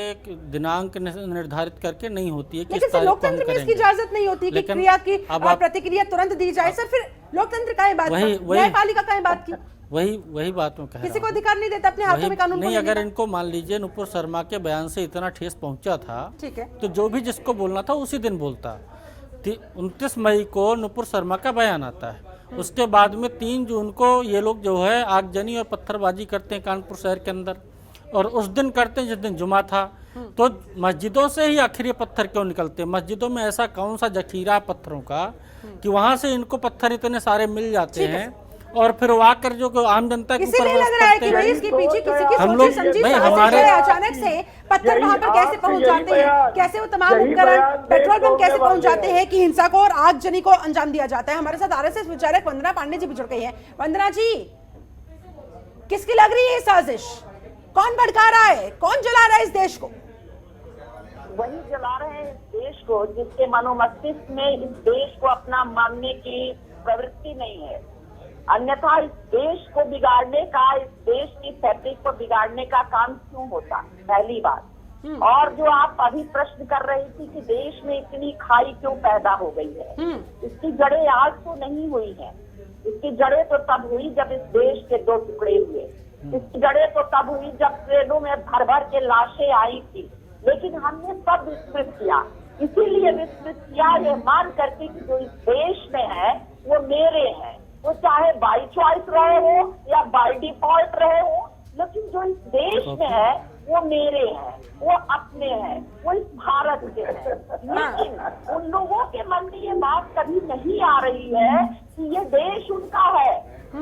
C: दिनांक निर्धारित करके नहीं होती है।
A: लेकिन सर लोकतंत्र में इसकी इजाजत नहीं होती कि क्रिया की प्रतिक्रिया तुरंत दी जाए। सर फिर लोकतंत्र का बात, न्यायपालिका का बात की,
C: वही बात मैं कह रहा हूं।
A: किसी को अधिकार नहीं देता अपने हाथों में कानून
C: नहीं। अगर इनको मान लीजिए नुपुर शर्मा के बयान से इतना ठेस पहुंचा था,
A: ठीक है,
C: तो जो भी जिसको बोलना था उसी दिन बोलता। 29 मई को नुपुर शर्मा का बयान आता है, उसके बाद में 3 जून को ये लोग जो है आगजनी और पत्थरबाजी करते हैं कानपुर शहर के अंदर, और उस दिन करते हैं जिस दिन जुमा था। तो मस्जिदों से ही आखिर ये पत्थर क्यों निकलते हैं? मस्जिदों में ऐसा कौन सा जखीरा है पत्थरों का कि वहां से इनको पत्थर इतने सारे मिल जाते हैं, और फिर वो आकर जो आम जनता के ऊपर
A: लग रहा है कि भाई इसके पीछे किसी की
C: हम लोग
A: हमारे अचानक से पत्थर वहां पर कैसे पहुंच जाते हैं, कैसे वो तमाम उपकरण, पेट्रोल पंप कैसे पहुंच जाते हैं कि हिंसा को और आगजनी को अंजाम दिया जाता है। हमारे साथ आरएसएस विचारक वंदना पांडे जी भी जुड़ गई हैं। वंदना जी, किसकी लग रही है साजिश? कौन भड़का रहा है? कौन जला रहा है इस देश को?
F: वही जला रहे हैं इस देश को जिसके मनोमस्तिष्क में इस देश को अपना मानने की प्रवृत्ति नहीं है। अन्यथा इस देश को बिगाड़ने का, इस देश की फैब्रिक को बिगाड़ने का काम क्यों होता? पहली बात। और जो आप अभी प्रश्न कर रही थी कि देश में इतनी खाई क्यों पैदा हो गई है, इसकी जड़ें आज तो नहीं हुई है। इसकी जड़ें तो तब हुई जब इस देश के 2 टुकड़े हुए। इसकी जड़ें तो तब हुई जब ट्रेनों में भर भर के लाशें आई थी, लेकिन हमने सब विस्मृत किया। इसीलिए विस्मृत किया ये मान करके कि जो इस देश में है वो मेरे हैं, वो चाहे बाई चॉइस रहे हो या बाई डिफॉल्ट रहे हो, लेकिन जो इस देश में है वो मेरे हैं, वो अपने हैं, वो इस भारत के हैं। लेकिन उन लोगों के मन में ये बात कभी नहीं आ रही है कि ये देश उनका है।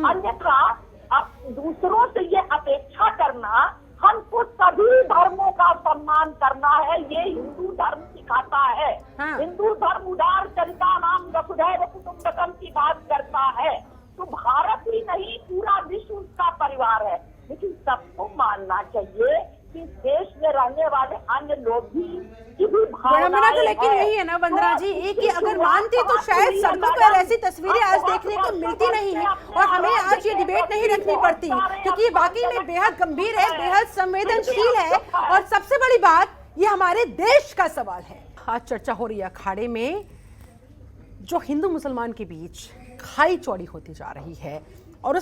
F: अन्यथा अब दूसरों से ये अपेक्षा करना, हमको सभी धर्मों का सम्मान करना है, ये हिंदू धर्म सिखाता है। हिंदू धर्म उदार चरिता नाम वसुधैव कुटुंबकम की बात करता है। तो भारत ही नहीं, पूरा विश्व उसका परिवार है। लेकिन सबको मानना चाहिए कि इस देश में रहने
A: विडंबना तो लेकिन यही है ना वंदना जी, एक ही अगर मानती तो शायद सड़कों पर ऐसी तस्वीरें आज देखने को मिलती नहीं है और हमें आज ये डिबेट नहीं रखनी पड़ती, क्योंकि ये वाकई में बेहद गंभीर है, बेहद संवेदनशील है और सबसे बड़ी बात ये हमारे देश का सवाल है। आज चर्चा हो रही है अखाड़े में जो हिंदू मुसलमान के बीच खाई चौड़ी होती जा रही है और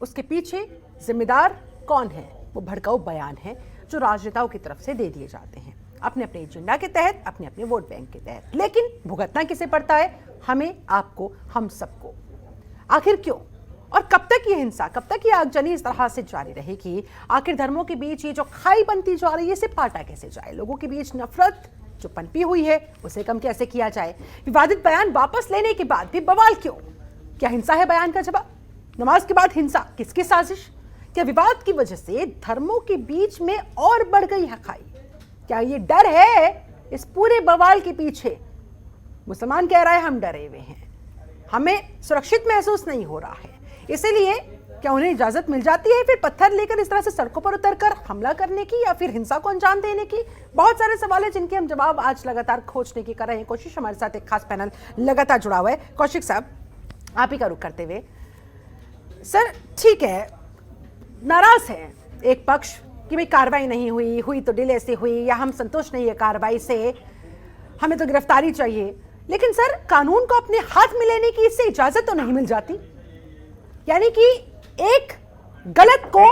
A: उसके पीछे जिम्मेदार कौन है? वो भड़काऊ बयान है जो राजनेताओं की तरफ से दे दिए जाते हैं अपने अपने एजेंडा के तहत, अपने अपने वोट बैंक के तहत। लेकिन भुगतना किसे पड़ता है? हमें, आपको, हम सबको। आखिर क्यों और कब तक ये हिंसा, कब तक ये आगजनी इस तरह से जारी रहेगी? आखिर धर्मों के बीच ये जो खाई बनती जा रही है इसे पाटा कैसे जाए? लोगों के बीच नफरत जो पनपी हुई है उसे कम कैसे किया जाए? विवादित बयान वापस लेने के बाद भी बवाल क्यों? क्या हिंसा है बयान का जवाब? नमाज के बाद हिंसा, किसकी साजिश? क्या विवाद की वजह से धर्मों के बीच में और बढ़ गई है खाई? क्या ये डर है इस पूरे बवाल के पीछे? मुसलमान कह रहा है हम डरे हुए हैं, हमें सुरक्षित महसूस नहीं हो रहा है, इसीलिए क्या उन्हें इजाजत मिल जाती है फिर पत्थर लेकर इस तरह से सड़कों पर उतरकर हमला करने की या फिर हिंसा को अंजाम देने की? बहुत सारे सवाल हैं जिनके हम जवाब आज लगातार खोजने की कर रहे हैं कोशिश। हमारे साथ एक खास पैनल लगातार जुड़ा हुआ है। कौशिक साहब, आप ही का रुख करते हुए, सर ठीक है, नाराज है एक पक्ष कि भाई कार्रवाई नहीं हुई तो डिले से हुई या हम संतुष्ट नहीं है कार्रवाई से, हमें तो गिरफ्तारी चाहिए, लेकिन सर कानून को अपने हाथ में लेने की इससे इजाजत तो नहीं मिल जाती? यानी कि एक गलत को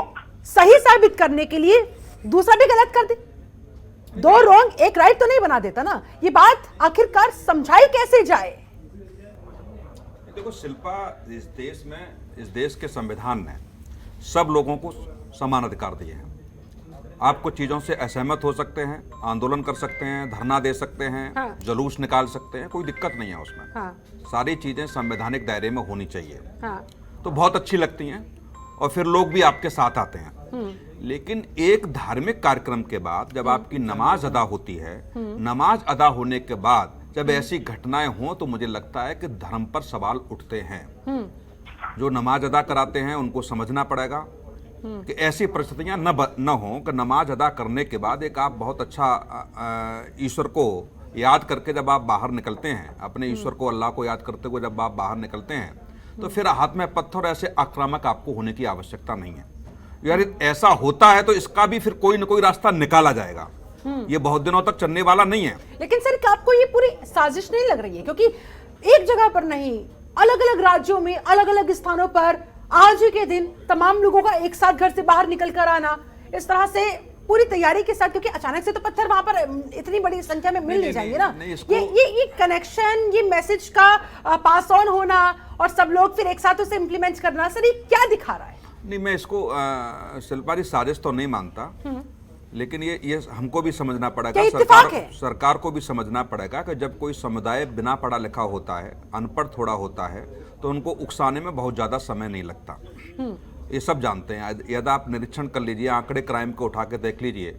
A: सही साबित करने के लिए दूसरा भी गलत कर दे, दो रॉन्ग एक राइट तो नहीं बना देता ना। ये बात आखिरकार समझाई कैसे जाए?
B: देखो शिल्पा, इस देश के संविधान ने सब लोगों को समान अधिकार दिए हैं। आप कुछ चीज़ों से असहमत हो सकते हैं, आंदोलन कर सकते हैं, धरना दे सकते हैं,
A: हाँ।
B: जुलूस निकाल सकते हैं, कोई दिक्कत नहीं है उसमें।
A: हाँ।
B: सारी चीज़ें संवैधानिक दायरे में होनी चाहिए।
A: हाँ।
B: तो बहुत अच्छी लगती हैं और फिर लोग भी आपके साथ आते हैं। लेकिन एक धार्मिक कार्यक्रम के बाद जब आपकी नमाज अदा होती है, नमाज अदा होने के बाद जब ऐसी घटनाएं हों तो मुझे लगता है कि धर्म पर सवाल उठते हैं। जो नमाज अदा कराते हैं उनको समझना पड़ेगा कि ऐसी परिस्थितियां न हो कि नमाज अदा करने के बाद एक आप बहुत अच्छा ईश्वर को याद करके जब आप बाहर निकलते हैं, अपने ईश्वर को, अल्लाह को याद करते हुए जब आप बाहर निकलते हैं तो फिर हाथ में पत्थर ऐसे आक्रामक आपको होने की आवश्यकता नहीं है। यार ऐसा होता है तो इसका भी फिर कोई न कोई रास्ता निकाला जाएगा। ये बहुत दिनों तक चलने वाला नहीं है।
A: लेकिन सर क्या आपको ये पूरी साजिश नहीं लग रही है? क्योंकि एक जगह पर नहीं, अलग अलग राज्यों में, अलग अलग स्थानों पर आज ही के दिन तमाम लोगों का एक साथ घर से बाहर निकल कर आना, इस तरह से पूरी तैयारी के साथ, क्योंकि अचानक से तो पत्थर वहां पर इतनी बड़ी संख्या में मिल नहीं जाएंगे ना। ये कनेक्शन, ये मैसेज का पास ऑन होना और सब लोग फिर एक साथ उसे इम्प्लीमेंट करना, सर ये क्या दिखा रहा है?
B: नहीं, मैं इसको शिल्पा जी साजिश तो नहीं मानता, लेकिन ये हमको भी समझना पड़ेगा, सरकार को भी समझना पड़ेगा कि जब कोई समुदाय बिना पढ़ा लिखा होता है, अनपढ़ थोड़ा होता है, तो उनको उकसाने में बहुत ज़्यादा समय नहीं लगता। ये सब जानते हैं। यदि आप निरीक्षण कर लीजिए, आंकड़े क्राइम को उठा के देख लीजिए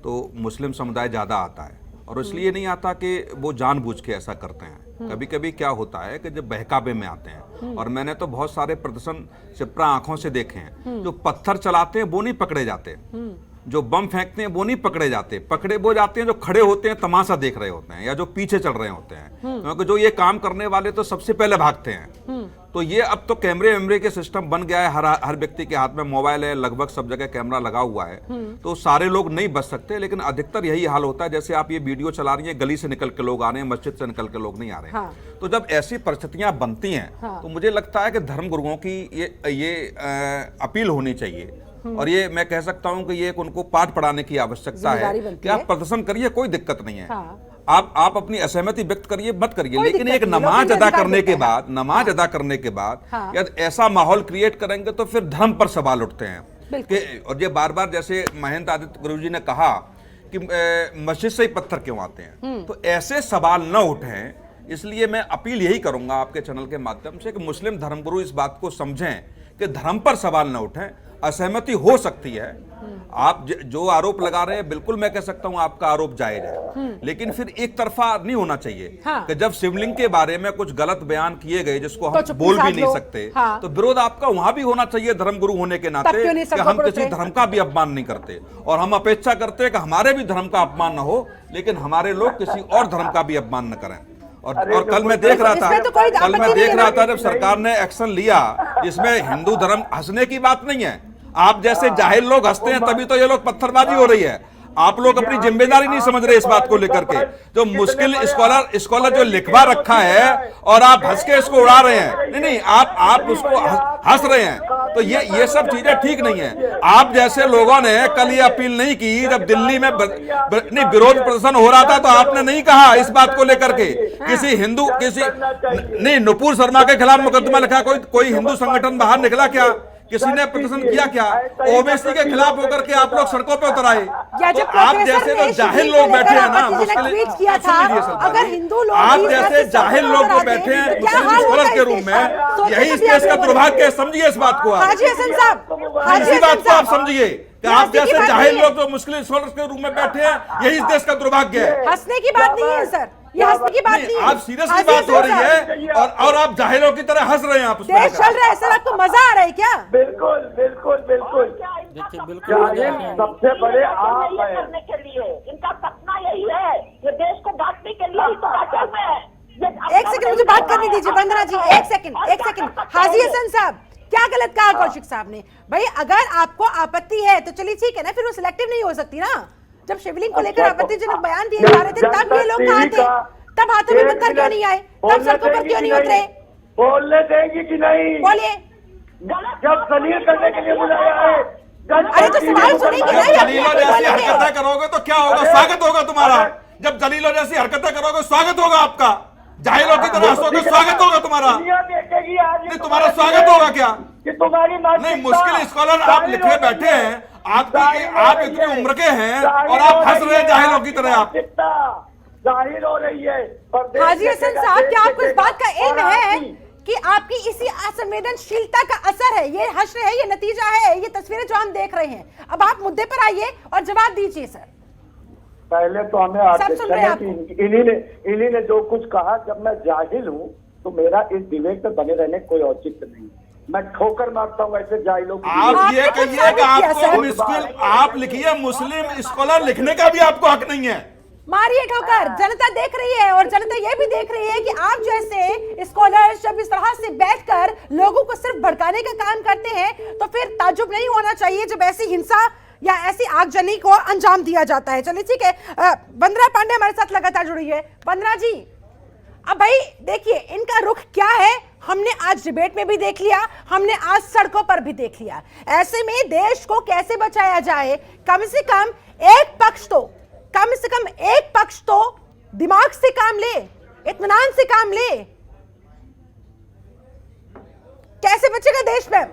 B: तो मुस्लिम समुदाय ज़्यादा आता है और इसलिए नहीं आता कि वो जानबूझ के ऐसा करते हैं। कभी कभी क्या होता है कि जब बहकावे में आते हैं, और मैंने तो बहुत सारे प्रदर्शन सिपरा आंखों से देखे हैं, जो पत्थर चलाते हैं वो नहीं पकड़े जाते, जो बम फेंकते हैं वो नहीं पकड़े जाते, पकड़े वो जाते हैं जो खड़े होते हैं, तमाशा देख रहे होते हैं या जो पीछे चल रहे होते हैं, क्योंकि जो ये काम करने वाले तो सबसे पहले भागते हैं। तो ये अब तो कैमरे वैमरे के सिस्टम बन गया है, हर व्यक्ति के हाथ में मोबाइल है, लगभग सब जगह कैमरा लगा हुआ है, तो सारे लोग नहीं बच सकते, लेकिन अधिकतर यही हाल होता है। जैसे आप ये वीडियो चला रही हैं, गली से निकल के लोग आ रहे हैं, मस्जिद से निकल के लोग नहीं आ रहे हैं। तो जब ऐसी परिस्थितियां बनती हैं तो मुझे लगता है कि धर्म गुरुओं की ये अपील होनी चाहिए, और ये मैं कह सकता हूं कि ये उनको पाठ पढ़ाने की आवश्यकता है कि आप प्रदर्शन करिए, कोई दिक्कत नहीं है। आप अपनी असहमति व्यक्त करिए, मत करिए, लेकिन एक नमाज अदा करने के बाद यदि ऐसा माहौल क्रिएट करेंगे तो फिर धर्म पर सवाल उठते हैं कि, और ये बार बार जैसे महेंद्र आदित्य गुरु जी ने कहा कि मस्जिद से ही पत्थर क्यों आते हैं, तो ऐसे सवाल न उठें। इसलिए मैं अपील यही करूंगा आपके चैनल के माध्यम से कि मुस्लिम धर्मगुरु इस बात को समझें कि धर्म पर सवाल न उठे। असहमति हो सकती है, आप जो आरोप लगा रहे हैं, बिल्कुल मैं कह सकता हूं आपका आरोप जायज है, लेकिन फिर एक तरफा नहीं होना चाहिए।
A: हाँ।
B: कि जब शिवलिंग के बारे में कुछ गलत बयान किए गए जिसको हम
A: तो
B: बोल भी
A: साध
B: नहीं
A: लो।
B: सकते,
A: हाँ।
B: तो विरोध आपका वहां भी होना चाहिए धर्मगुरु होने के
A: तब
B: नाते,
A: क्यों नहीं
B: कि
A: सबको
B: हम किसी
A: उतरे?
B: धर्म का भी अपमान नहीं करते, और हम अपेक्षा करते हैं कि हमारे भी धर्म का अपमान न हो, लेकिन हमारे लोग किसी और धर्म का भी अपमान न करें। और कल मैं देख रहा था,
A: इसमें तो कोई
B: कल
A: आपत्ति
B: मैं
A: नहीं
B: देख
A: है
B: रहा
A: ना?
B: था जब सरकार ने एक्शन लिया जिसमें हिंदू धर्म, हंसने की बात नहीं है, आप जैसे जाहिल लोग हंसते हैं तभी तो ये लोग पत्थरबाजी हो रही है। आप लोग अपनी जिम्मेदारी नहीं समझ रहे इस बात को लेकर के। जो मुश्किल स्कॉलर जो लिखवा रखा है और आप हंस के इसको उड़ा रहे हैं, नहीं आप उसको हंस रहे हैं, तो ये सब चीजें ठीक नहीं है। आप जैसे लोगों ने कल ये अपील नहीं की, जब दिल्ली में नहीं विरोध प्रदर्शन हो रहा था तो आपने नहीं कहा इस बात को लेकर के किसी हिंदू नहीं नुपुर शर्मा के खिलाफ मुकदमा लिखा, कोई हिंदू संगठन बाहर निकला क्या? किसी ने प्रदर्शन किया क्या? ओबीसी के खिलाफ होकर के आप लोग सड़कों पे उतर आए। तो आप जैसे जो जाहिल लोग बैठे हैं ना,
A: अगर हिंदू लोग
B: आप जैसे जाहिल लोग जो बैठे हैं मुस्लिम स्कॉलर के रूम में, यही इस देश का दुर्भाग्य है। समझिए इस बात को, आप
A: हाजी हसन साहब,
B: इसी बात को आप समझिए कि आप जैसे जाहिल लोग जो मुस्लिम स्कॉलर के रूम में बैठे हैं, यही इस देश का दुर्भाग्य है।
A: हंसने की बात नहीं है सर, ये हंसने की बात नहीं है।
B: आप सीरियसली बात हो रही है और आप जाहिलों की तरह हंस रहे हैं। आप
A: देश चल रहा है सर, आपको मजा आ रहा है क्या?
D: बिल्कुल बिल्कुल बिल्कुल।
C: देखिए बिल्कुल
D: सबसे बड़े आप हैं
F: करने के लिए इनका सपना यही है, ये देश को बांटने के लिए ही तो अचल में है।
A: एक सेकंड मुझे बात करने दीजिए वंदना जी, एक सेकंड। हाजी हसन साहब, क्या गलत कहा कौशिक साहब ने? भाई अगर आपको आपत्ति है तो चलिए ठीक है ना, फिर वो सिलेक्टिव नहीं हो सकती ना। जब शिवलिंग को लेकर आपत्तिजनक बयान दिए जा रहे थे तब ये लोग कहाँ थे? तब हाथों में पत्थर क्यों नहीं आए? तब सड़कों पर क्यों नहीं उतरे?
D: बोलने देंगी कि नहीं?
A: बोलिए।
D: जब दलील करने के लिए बुलाया है,
A: अरे तो सवाल सुनेंगे ना, या
B: जलीलों जैसी हरकतें करोगे तो क्या होगा? स्वागत होगा तुम्हारा। जब जलीलों जैसी हरकतें करोगे स्वागत होगा आपका। जाहिलों की तरह हंसोगे स्वागत होगा तुम्हारा।
D: दुनिया देखेगी आज
B: नहीं, तुम्हारा स्वागत होगा क्या?
D: कि तुम्हारी
B: नहीं, मुश्किल स्कॉलर आप लिखे बैठे हैं, आप इतनी उम्र के हैं और आप हंस रहे हैं जाहिलों की तरह। आप
D: जाहिर हो रही है।
A: हाजी हसन साहब, क्या आपको इस बात का इल्म है कि आपकी इसी असंवेदनशीलता का असर है? ये हश्र है, ये नतीजा है, ये तस्वीरें जो हम देख रहे हैं। अब आप मुद्दे पर आइए और जवाब दीजिए सर।
D: पहले तो हमें इन्हीं ने जो कुछ कहा, जब मैं जाहिल हूँ तो मेरा इस डिबेट में बने रहने कोई औचित्य नहीं। मैं ठोकर मारता हूँ ऐसे जाहिलों की।
B: आप ये कहिए कि आपको मुश्किल, आप लिखिए मुस्लिम स्कॉलर लिखने का भी आपको हक नहीं है।
A: मारिए ठोकर, जनता देख रही है और जनता ये भी देख रही है कि आप जैसे स्कॉलर्स जब इस तरह से बैठकर लोगों को सिर्फ भड़काने का काम करते हैं तो फिर ताज्जुब नहीं होना चाहिए जब ऐसी हिंसा या ऐसी आगजनी को अंजाम दिया जाता है। चलिए ठीक है, वंदना पांडे हमारे साथ लगातार जुड़ी है। वंदना जी, अब भाई देखिए इनका रुख क्या है, हमने आज डिबेट में भी देख लिया, हमने आज सड़कों पर भी देख लिया। ऐसे में देश को कैसे बचाया जाए? कम से कम एक पक्ष तो दिमाग से काम ले, इत्मीनान से काम ले। कैसे बचेगा देश में?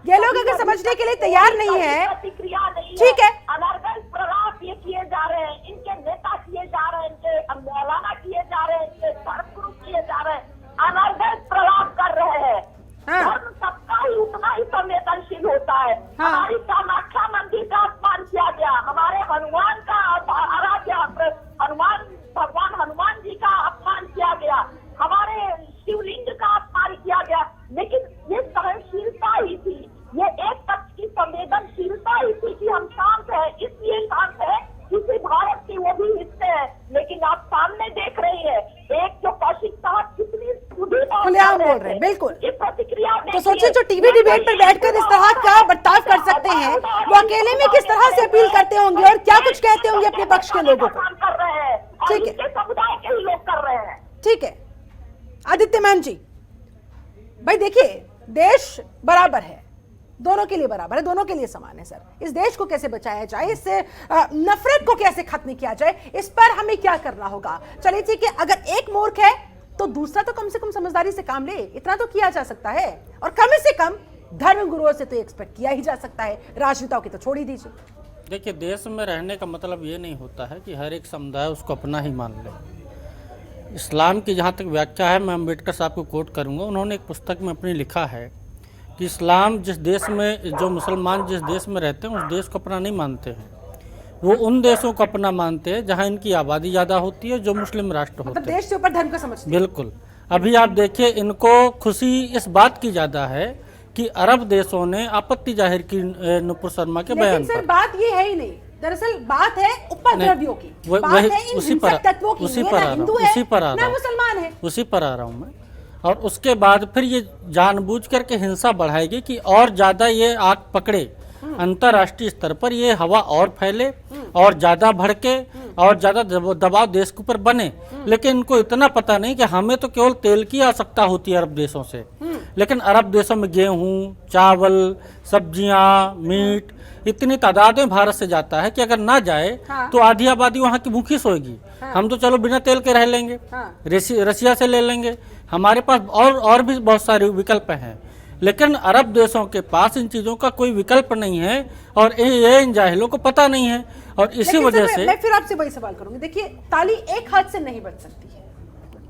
A: ये लोग अगर समझने के लिए तैयार नहीं है, ठीक है,
F: अनर्गल प्रलाप ये किए जा रहे हैं, इनके नेता किए जा रहे हैं, इनके मौलाना किए जा रहे हैं, इनके धर्मगुरु किए जा रहे हैं, अनर्गल प्रलाप कर रहे हैं। धर्म सबका ही उतना ही संवेदनशील होता है। हमारी कामाख्या मंदिर का अपमान किया गया, हमारे हनुमान का आराध्य भगवान हनुमान जी का अपमान किया गया, हमारे शिवलिंग का अपमान किया गया, लेकिन ये सहनशीलता ही थी, ये एक पक्ष की संवेदनशीलता ही थी कि हम शांत है, इसलिए शांत है किसी भारत की वो भी हिस्से है। लेकिन आप सामने देख रही है, एक जो कौशिक साहब कितनी
A: खुलेआम बोल रहे हैं, बिल्कुल।
F: प्रतिक्रिया
A: तो सोचिए जो टीवी डिबेट पर बैठकर इस तरह का बर्ताव कर सकते हैं, वो अकेले में किस तरह से अपील करते होंगे और क्या कुछ कहते होंगे अपने पक्ष के लोगों को।
F: कर रहे हैं,
A: ठीक है,
F: समुदाय के ही लोग कर रहे हैं।
A: ठीक है आदित्य मैम जी, भाई देखिए देश बराबर है, दोनों के लिए बराबर है, दोनों के लिए समान है। सर इस देश को कैसे बचाया जाए, इससे नफरत को कैसे खत्म किया जाए, इस पर हमें क्या करना होगा? चलिए ठीक है, अगर एक मूर्ख है तो दूसरा तो कम से कम समझदारी से काम ले, इतना तो किया जा सकता है। और कम से कम धर्म गुरुओं से तो एक्सपेक्ट किया ही जा सकता है, राजनेताओं की तो छोड़ ही दीजिए।
C: देखिए देश में रहने का मतलब ये नहीं होता है कि हर एक समुदाय उसको अपना ही मान ले। इस्लाम की जहाँ तक व्याख्या है, मैं अम्बेडकर साहब को कोट करूँगा। उन्होंने एक पुस्तक में अपनी लिखा है कि इस्लाम जिस देश में, जो मुसलमान जिस देश में रहते हैं उस देश को अपना नहीं मानते हैं, वो उन देशों को अपना मानते हैं जहाँ इनकी आबादी ज़्यादा होती है, जो मुस्लिम राष्ट्र होते हैं।
A: देश से ऊपर धर्म को समझते हैं।
C: बिल्कुल। अभी आप देखिए, इनको खुशी इस बात की ज़्यादा है कि अरब देशों ने आपत्ति जाहिर की नुपुर शर्मा के बयान
A: लेकिन सर
C: पर।
A: बात ये है ही नहीं, दरअसल बात है उपद्रवियों की, बात है इन हिंसक तत्वों की।
C: उसी
A: ये
C: पर
A: ना
C: आ
A: हिंदू
C: रहा
A: है
C: हूँ,
A: ना मुसलमान है।
C: उसी पर आ रहा हूँ मैं। और उसके बाद फिर ये जानबूझ करके हिंसा बढ़ाएगी कि और ज़्यादा ये आग पकड़े, अंतर्राष्ट्रीय स्तर पर ये हवा और फैले और ज़्यादा भड़के और ज़्यादा दबाव देश के ऊपर बने। लेकिन इनको इतना पता नहीं कि हमें तो केवल तेल की आवश्यकता होती है अरब देशों से, लेकिन अरब देशों में गेहूँ, चावल, सब्जियाँ, मीट इतनी तादाद में भारत से जाता है कि अगर ना जाए तो आधी आबादी वहाँ की भूखी सोएगी। हम तो चलो बिना तेल के रह लेंगे, रसिया से ले लेंगे, हमारे पास और भी बहुत सारे विकल्प हैं। लेकिन अरब देशों के पास इन चीज़ों का कोई विकल्प नहीं है और ये इन जाहिलों को पता नहीं है। और इसी वजह से
A: मैं फिर आपसे वही सवाल करूंगी। देखिए, ताली एक हाथ से नहीं बज सकती है।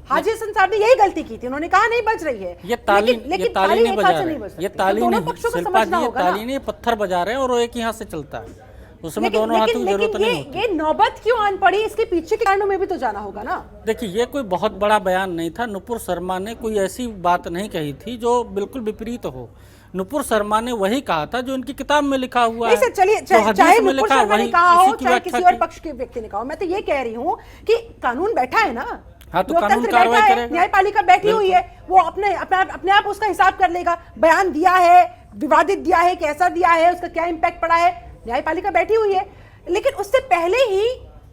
A: हाजी हसन साहब ने यही गलती की थी, उन्होंने कहा नहीं बज रही है।
C: ये ताली नहीं बजा रहे, ये ताली
A: दोनों
C: नहीं,
A: पक्षों को
C: शिल्पा
A: समझना
C: जी, ये
A: होगा ना।
C: ताली नहीं, पत्थर बजा रहे हैं और वो एक ही हाथ से चलता है, उसमें दोनों हाथों की जरूरत नहीं होती।
A: ये नौबत क्यों आन पड़ी, इसके पीछे के कारणों में भी तो जाना होगा ना।
C: देखिए, ये कोई बहुत बड़ा बयान नहीं था। नुपुर शर्मा ने कोई ऐसी बात नहीं कही थी जो बिल्कुल विपरीत हो। नुपुर शर्मा ने वही कहा था जो इनकी किताब में लिखा हुआ है।
A: चलिए,
C: जो हदीस
A: चाहे
C: में
A: नुपुर
C: लिखा
A: शर्मा ने
C: वही,
A: कहा हो,
C: उसी की
A: चाहे
C: व्याख्या
A: किसी और
C: की।
A: पक्ष के व्यक्ति ने कहा हो, मैं तो ये कह रही हूँ कि कानून बैठा है ना।
C: हाँ, तो कानून
A: लोकतंत्र
C: कार्रवाई
A: बैठा है,
C: करेगा।
A: न्यायपालिका बैठी हुई है, वो अपने आप उसका हिसाब कर लेगा। बयान दिया है, विवादित दिया है, कैसा दिया है, उसका क्या इम्पैक्ट पड़ा है, न्यायपालिका बैठी हुई है। लेकिन उससे पहले ही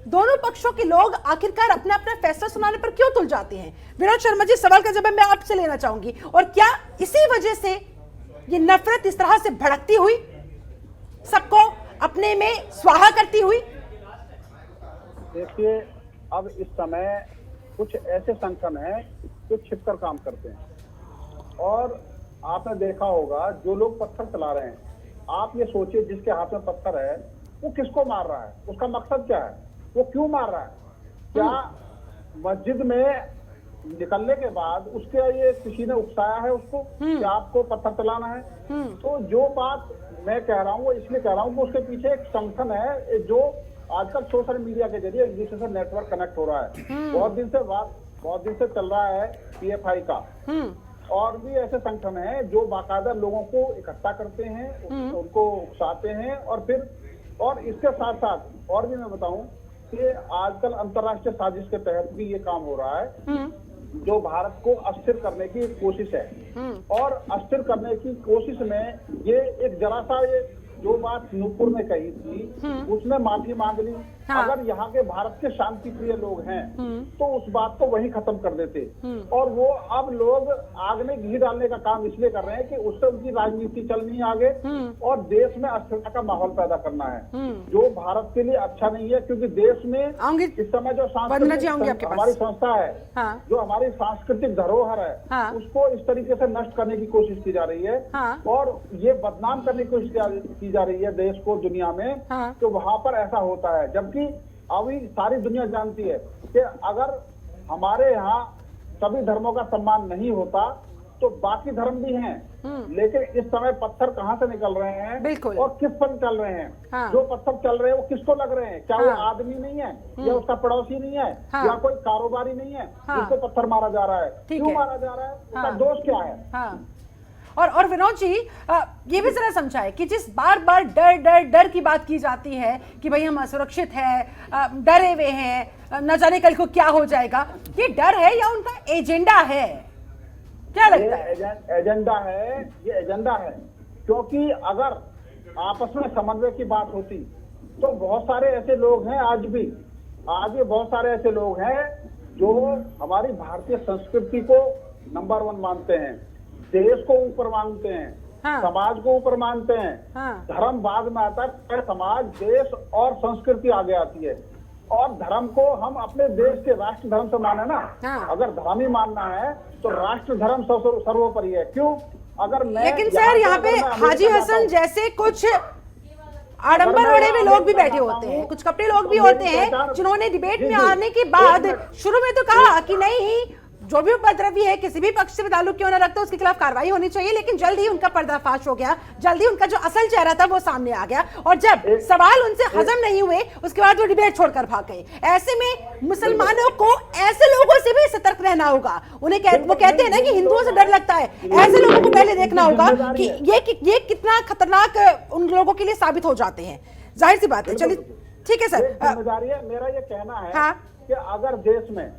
A: दोनों पक्षों के लोग आखिरकार अपना अपना फैसला सुनाने पर क्यों तुल जाते हैं? विनोद शर्मा जी, सवाल का जवाब मैं आपसे लेना चाहूंगी। और क्या इसी वजह से ये नफरत इस तरह से भड़कती हुई, सबको अपने में स्वाहा करती हुई?
D: देखिए, अब इस समय कुछ ऐसे संगठन हैं जो छिपकर काम करते हैं, और आपने देखा होगा जो लोग पत्थर चला रहे हैं, आप ये सोचिए जिसके हाथ में पत्थर है वो किसको मार रहा है, उसका मकसद क्या है, वो क्यों मार रहा है? क्या मस्जिद में निकलने के बाद उसके ये किसी ने उकसाया है उसको कि आपको पत्थर चलाना है? तो जो बात मैं कह रहा हूँ वो इसलिए कह रहा हूँ कि उसके पीछे एक संगठन है जो आजकल सोशल मीडिया के जरिए एक दूसरे से नेटवर्क कनेक्ट हो रहा है। बहुत दिन से चल रहा है PFI का, और भी ऐसे संगठन हैं जो बाकायदा लोगों को इकट्ठा करते हैं, उनको उकसाते हैं, और इसके साथ साथ और भी मैं बताऊं कि आजकल अंतर्राष्ट्रीय साजिश के तहत भी ये काम हो रहा है जो भारत को अस्थिर करने की कोशिश है। और अस्थिर करने की कोशिश में ये एक जरा सा ये जो बात नूपुर ने कही थी उसने माफी मांग ली। अगर यहाँ के भारत के शांति प्रिय लोग हैं तो उस बात को वहीं खत्म कर देते, और वो अब लोग आग में घी डालने का काम इसलिए कर रहे हैं कि उससे उनकी राजनीति चलनी है आगे और देश में अस्थिरता का माहौल पैदा करना है, जो भारत के लिए अच्छा नहीं है। क्योंकि देश में इस समय जो हमारी संस्था है, जो हमारी सांस्कृतिक धरोहर है, उसको इस तरीके से नष्ट करने की कोशिश की जा रही है और ये बदनाम करने की कोशिश की जा रही है देश को दुनिया में। तो वहां पर ऐसा होता है, जबकि अभी सारी दुनिया जानती है कि अगर हमारे यहाँ सभी धर्मों का सम्मान नहीं होता तो बाकी धर्म भी हैं, लेकिन इस समय पत्थर कहाँ से निकल रहे हैं और किस पर चल रहे हैं? जो पत्थर चल रहे हैं वो किसको लग रहे हैं? क्या वो आदमी नहीं है या उसका पड़ोसी नहीं है या कोई कारोबारी नहीं है जिसको पत्थर मारा जा रहा है? क्यों मारा जा रहा है? उसका दोष क्या है?
A: और विनोद जी, ये भी जरा समझाए कि जिस बार बार डर की बात की जाती है कि भाई हम असुरक्षित हैं, डरे हुए हैं, न जाने कल को क्या हो जाएगा, ये डर है या उनका एजेंडा है? क्या लगता है?
D: एजेंडा है, ये एजेंडा है। क्योंकि अगर आपस में समन्वय की बात होती तो बहुत सारे ऐसे लोग हैं आज भी बहुत सारे ऐसे लोग हैं जो हमारी भारतीय संस्कृति को नंबर 1 मानते हैं, देश को ऊपर मानते हैं, समाज को ऊपर मानते हैं। धर्म बाद में आता है, समाज, देश और संस्कृति आगे आती है। और धर्म को हम अपने देश के राष्ट्र धर्म से माने ना। अगर धर्म ही मानना है तो राष्ट्र धर्म सर्वोपरि है। क्यों? अगर मैं
A: लेकिन सर यहाँ पे हाजी हसन जैसे कुछ आडंबर ओढ़े हुए लोग भी बैठे होते हैं, कुछ कपड़े लोग भी होते हैं जिन्होंने डिबेट में आने के बाद शुरू में तो कहा कि नहीं, जो भी उपद्रवी है किसी भी पक्ष से ताल्लुक क्यों ना रखता उसके खिलाफ कार्रवाई होनी चाहिए, लेकिन जल्दी उनका पर्दाफाश हो गया, जल्दी उनका जो असल चेहरा था वो सामने आ गया, और जब सवाल उनसे हजम नहीं हुए उसके बाद वो डिबेट छोड़कर भाग गए। ऐसे में मुसलमानों को ऐसे लोगों से भी सतर्क रहना होगा। उन्हें वो कहते हैं ना कि हिंदुओं से डर लगता है, ऐसे लोगों को पहले देखना होगा कि ये कितना खतरनाक उन लोगों के लिए साबित हो जाते हैं। जाहिर सी बात है। चलिए ठीक है सर,
D: जिम्मेदारी है। मेरा ये कहना है
A: हाँ?
D: कि अगर देश में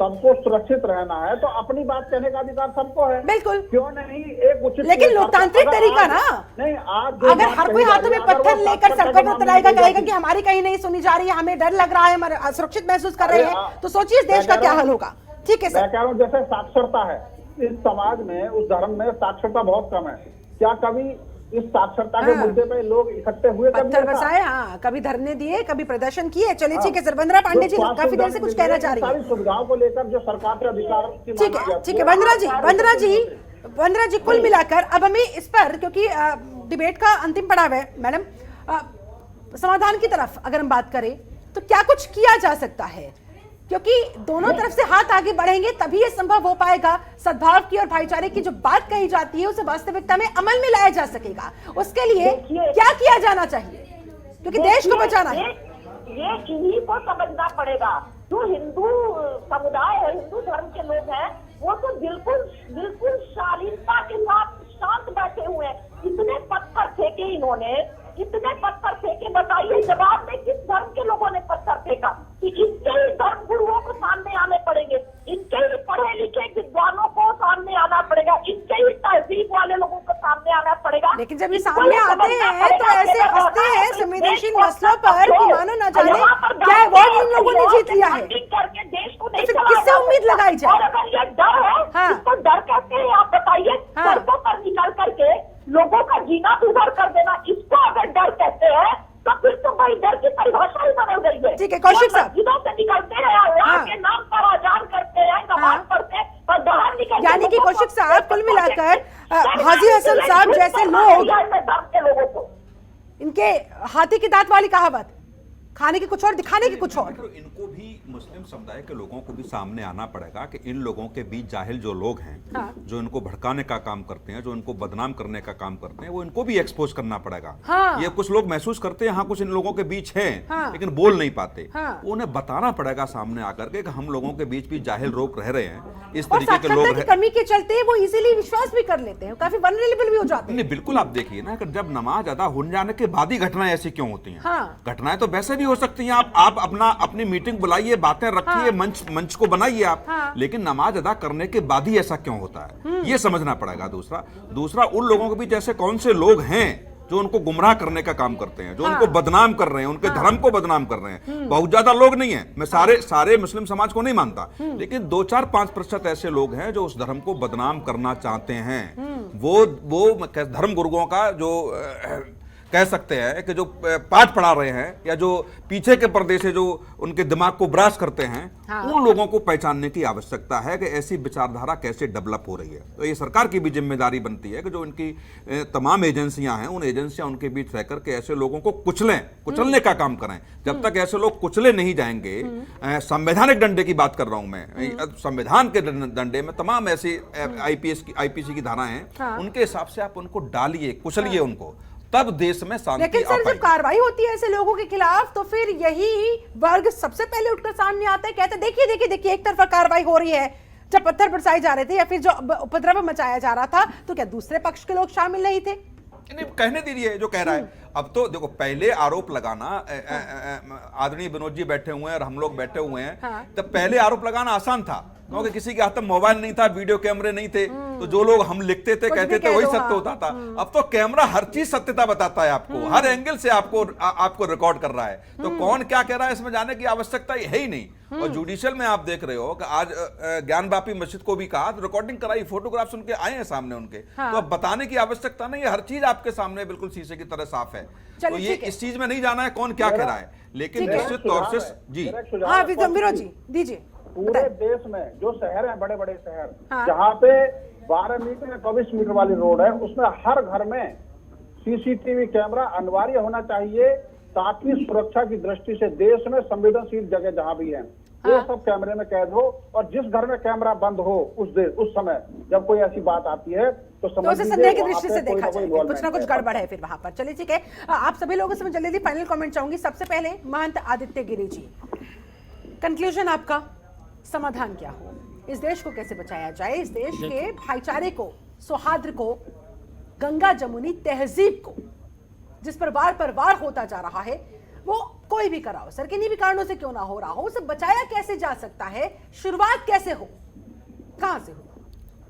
D: सबको सुरक्षित रहना है तो अपनी बात कहने का अधिकार सबको है।
A: बिल्कुल,
D: क्यों नहीं एक उचित,
A: लेकिन लोकतांत्रिक तरीका ना,
D: नहीं आज
A: अगर हर कोई हाथों में पत्थर लेकर सड़कों पर उतराएगा, कहेगा कि हमारी कहीं नहीं सुनी जा रही है, हमें डर लग रहा है, हम असुरक्षित महसूस कर रहे हैं, तो सोचिए इस देश का क्या हाल होगा। ठीक है सर,
D: मैं कह रहा हूँ जैसे साक्षरता है इस समाज में, उस धर्म में साक्षरता बहुत कम है। क्या कभी इस साक्षरता के मुद्दे पे लोग इकट्ठे हुए,
A: पत्थर बरसाए, हाँ, कभी धरने दिए, कभी प्रदर्शन किए। चलिए ठीक है सर, वंदना पांडे जी काफी देर से कुछ कहना चाह रही है।
D: सारी सुविधाओं को लेकर जो सरकार के अधिकार,
A: ठीक है वंदना जी, कुल मिलाकर अब हमें इस पर, क्योंकि डिबेट का अंतिम पड़ाव है मैडम, समाधान की तरफ अगर हम बात करें तो क्या कुछ किया जा सकता है, क्योंकि दोनों तरफ से हाथ आगे बढ़ेंगे तभी ये संभव हो पाएगा। सद्भाव की और भाईचारे की जो बात कही जाती है उसे वास्तविकता में अमल में लाया जा सकेगा। उसके लिए क्या किया जाना चाहिए, क्योंकि देश को बचाना है।
F: ये इन्हीं को समझना पड़ेगा। जो हिंदू समुदाय है, हिंदू धर्म के लोग हैं, वो तो बिल्कुल शालीनता के साथ शांत बैठे हुए हैं। इतने पत्थर फेंके इन्होंने, इतने पत्थर फेंके, बताइए जवाब में किस धर्म के लोगों ने पत्थर फेंका? कि इनके ही धर्म गुरुओं को सामने आने पड़ेंगे, इनके ही पढ़े लिखे विद्वानों को सामने आना पड़ेगा, इनके ही तहजीब वाले लोगों को सामने आना पड़ेगा।
A: लेकिन जब ये सामने आते हैं तो ऐसे हंसते हैं संवेदनशील मसलों पर कि मानो न जाने क्या अवार्ड इन लोगों ने जीत लिया है,
F: करके देश को नहीं,
A: तो किससे उम्मीद लगाई जाए?
F: और अगर ये डर है, इसको डर कहते हैं, आप बताइए, सड़कों पर निकल करके लोगों का जीना सुधार कर देना, इसको अगर डर कहते हैं तो फिर तो भाई डर की परिभाषा ही बदल गई है।
A: ठीक है कौशिक साहब,
F: मस्जिदों से निकलते हैं, अल्लाह के नाम पर अजान करते हैं, नमाज पढ़ते हैं, और बाहर निकलते,
A: यानी कि कौशिक साहब कुल मिलाकर हाजी हसन साहब जैसे लोग,
F: लोगों को
A: इनके हाथी की दांत वाली कहावत, खाने की कुछ और दिखाने की कुछ और।
B: इनको भी मुस्लिम समुदाय के लोगों को भी सामने आना पड़ेगा कि इन लोगों के बीच जाहिल जो लोग हैं, जो इनको भड़काने का काम करते हैं, जो इनको बदनाम करने का काम करते हैं, वो इनको भी एक्सपोज करना पड़ेगा। ये कुछ लोग महसूस करते हैं हाँ कुछ इन लोगों के बीच है, लेकिन बोल नहीं पाते, उन्हें बताना पड़ेगा सामने आकर के कि हम लोगों के बीच भी जाहिल लोग रह रहे हैं, इस तरीके के लोग
A: कमी के चलते वो इजीली विश्वास भी कर लेते हैं, काफी वल्नरेबल भी हो जाते हैं।
B: बिल्कुल, आप देखिए ना कि जब नमाज अदा हो जाने के बाद ही घटनाएं ऐसी क्यों होती हैं? घटनाएं तो वैसे भी हो सकती हैं, आप अपनी मीटिंग बुलाइए, बातें रखिए, मंच को बनाइए आप, लेकिन नमाज अदा करने के बाद ही ऐसा क्यों होता है, ये समझना पड़ेगा। दूसरा उन लोगों के बीच ऐसे कौन से लोग हैं जो उनको गुमराह करने का काम करते हैं, जो उनको बदनाम कर रहे हैं, उनके धर्म को बदनाम कर रहे हैं। बहुत ज्यादा लोग नहीं है, मैं सारे मुस्लिम समाज को नहीं मानता, लेकिन 2-4-5% ऐसे लोग हैं जो उस धर्म को बदनाम करना चाहते हैं। वो धर्म गुरुओं का जो कह सकते हैं कि जो पाठ पढ़ा रहे हैं या जो पीछे के पर्दे से जो उनके दिमाग को ब्राश करते हैं, उन लोगों को पहचानने की आवश्यकता है कि ऐसी विचारधारा कैसे डेवलप हो रही है। तो ये सरकार की भी जिम्मेदारी बनती है कि जो इनकी तमाम एजेंसियां हैं, उन एजेंसियां उनके बीच रह करके ऐसे लोगों को कुचलने का काम करें। जब तक ऐसे लोग कुचले नहीं जाएंगे, संवैधानिक डंडे की बात कर रहा हूं मैं, संविधान के डंडे में तमाम ऐसी आईपीसी की धाराएं हैं, उनके हिसाब से आप उनको डालिए, कुचलिए उनको, तब देश में शांति।
A: लेकिन सर जब कार्रवाई होती है ऐसे लोगों के खिलाफ तो फिर यही वर्ग सबसे पहले उठकर सामने आता है, कहते देखिए एक तरफा कार्रवाई हो रही है। जब पत्थर बरसाए जा रहे थे या फिर जो उपद्रव मचाया जा रहा था तो क्या दूसरे पक्ष के लोग शामिल नहीं थे?
B: नहीं, कहने दीजिए जो कह रहा है। अब तो देखो, पहले आरोप लगाना, आदरणीय विनोद जी बैठे हुए हैं और हम लोग बैठे हुए हैं, तब पहले आरोप लगाना आसान था क्योंकि किसी के हाथ में मोबाइल नहीं था, वीडियो कैमरे नहीं थे, तो जो लोग हम लिखते थे कहते थे वही सत्य होता था। अब तो कैमरा हर चीज सत्यता बताता है आपको, हर एंगल से आपको रिकॉर्ड कर रहा है, तो कौन क्या कह रहा है इसमें जाने की आवश्यकता है ही नहीं। और जुडिशियल में आप देख रहे हो कि आज ज्ञानवापी मस्जिद को भी कहा, रिकॉर्डिंग कराई, फोटोग्राफ्स उनके आए हैं सामने उनके, तो अब बताने की आवश्यकता नहीं है, हर चीज आपके सामने बिल्कुल शीशे की तरह साफ है। तो ये इस चीज में नहीं जाना है कौन क्या कह रहा है, लेकिन निश्चित तौर से जी
A: हाँ विनोद जी दीजिए।
D: पूरे देश में जो शहर है, बड़े बड़े शहर, जहाँ पे 12 मीटर या 24 मीटर वाली रोड है, उसमें हर घर में सीसीटीवी कैमरा अनिवार्य होना चाहिए, ताकि सुरक्षा की दृष्टि से देश में संवेदनशील जगह जहां भी है वो सब कैमरे में कैद हो, और जिस घर में कैमरा बंद हो उस समय जब कोई ऐसी बात आती है तो
A: तो
D: समझ
A: उसे
D: लीजिए
A: संदेह की
D: वहाँ
A: दृष्टि
D: पे
A: से
D: कोई
A: देखा
D: ना कोई
A: जाए, कुछ ना
D: involvement
A: कुछ
D: है।
A: गड़बड़ है फिर वहां पर। चलिए ठीक है, आप सभी लोगों से मैं जल्दी फाइनल कमेंट चाहूंगी। सबसे पहले महंत आदित्य गिरी जी, कंक्लूजन आपका, समाधान क्या हो, इस देश को कैसे बचाया जाए, इस देश के भाईचारे को, सौहार्द को, गंगा जमुनी तहजीब को, जिस पर वार होता जा रहा है, वो कोई भी कराओ सर, किन्हीं भी कारणों से क्यों ना हो रहा हो, उसे बचाया कैसे जा सकता है, शुरुआत कैसे हो, कहां से हो?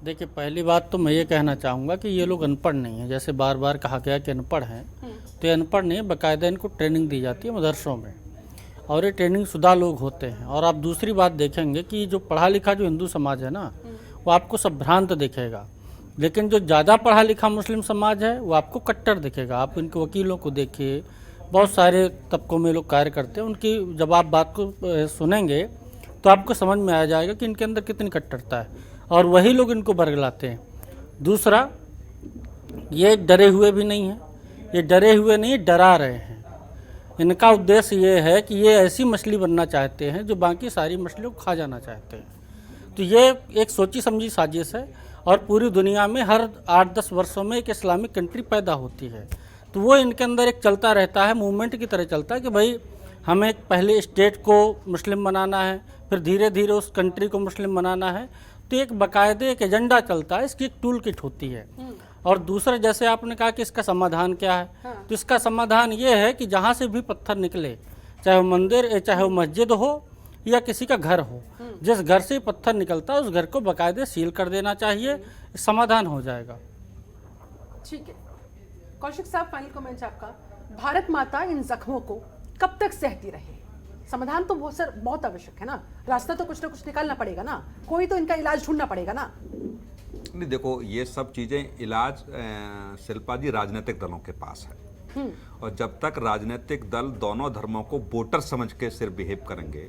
C: देखिए, पहली बात तो मैं ये कहना चाहूँगा कि ये लोग अनपढ़ नहीं हैं। जैसे बार बार कहा गया कि अनपढ़ हैं, तो ये अनपढ़ नहीं है, बाकायदा इनको ट्रेनिंग दी जाती है मदरसों में, और ये ट्रेनिंग शुदा लोग होते हैं। और आप दूसरी बात देखेंगे कि जो पढ़ा लिखा जो हिंदू समाज है ना, वो आपको संभ्रांत दिखेगा, लेकिन जो ज़्यादा पढ़ा लिखा मुस्लिम समाज है वो आपको कट्टर दिखेगा। आप इनके वकीलों को देखिए, बहुत सारे तबकों में लोग कार्य करते हैं, उनकी जब आप बात को सुनेंगे तो आपको समझ में आ जाएगा कि इनके अंदर कितनी कट्टरता है, और वही लोग इनको बरगलाते हैं। दूसरा, ये डरे हुए भी नहीं हैं, ये डरे हुए नहीं, डरा रहे हैं। इनका उद्देश्य ये है कि ये ऐसी मछली बनना चाहते हैं जो बाकी सारी मछलियों को खा जाना चाहते हैं। तो ये एक सोची समझी साजिश है, और पूरी दुनिया में हर 8-10 वर्षों में एक इस्लामिक कंट्री पैदा होती है, तो वो इनके अंदर एक चलता रहता है, मूवमेंट की तरह चलता है कि भाई हमें पहले स्टेट को मुस्लिम बनाना है, फिर धीरे धीरे उस कंट्री को मुस्लिम बनाना है। तो एक बाकायदे एक एजेंडा चलता है, इसकी एक टूल किट होती है। और दूसरा, जैसे आपने कहा कि इसका समाधान क्या है, तो इसका समाधान ये है कि जहाँ से भी पत्थर निकले, चाहे वो मंदिर, चाहे वो मस्जिद हो या किसी का घर हो, जिस घर से पत्थर निकलता है उस घर को बाकायदे सील कर देना चाहिए, समाधान हो जाएगा।
A: ठीक है, कौशिक साहब फाइनल कमेंट आपका, भारत माता इन जख्मों को कब तक सहती रहे? समाधान तो वो सर बहुत आवश्यक है ना, रास्ता तो कुछ ना कुछ निकालना पड़ेगा ना, कोई तो इनका इलाज ढूंढना पड़ेगा ना।
B: नहीं, देखो ये सब चीज़ें इलाज शिल्पा जी राजनीतिक दलों के पास है, और जब तक राजनीतिक दल दोनों धर्मों को वोटर समझ के सिर्फ बिहेव करेंगे,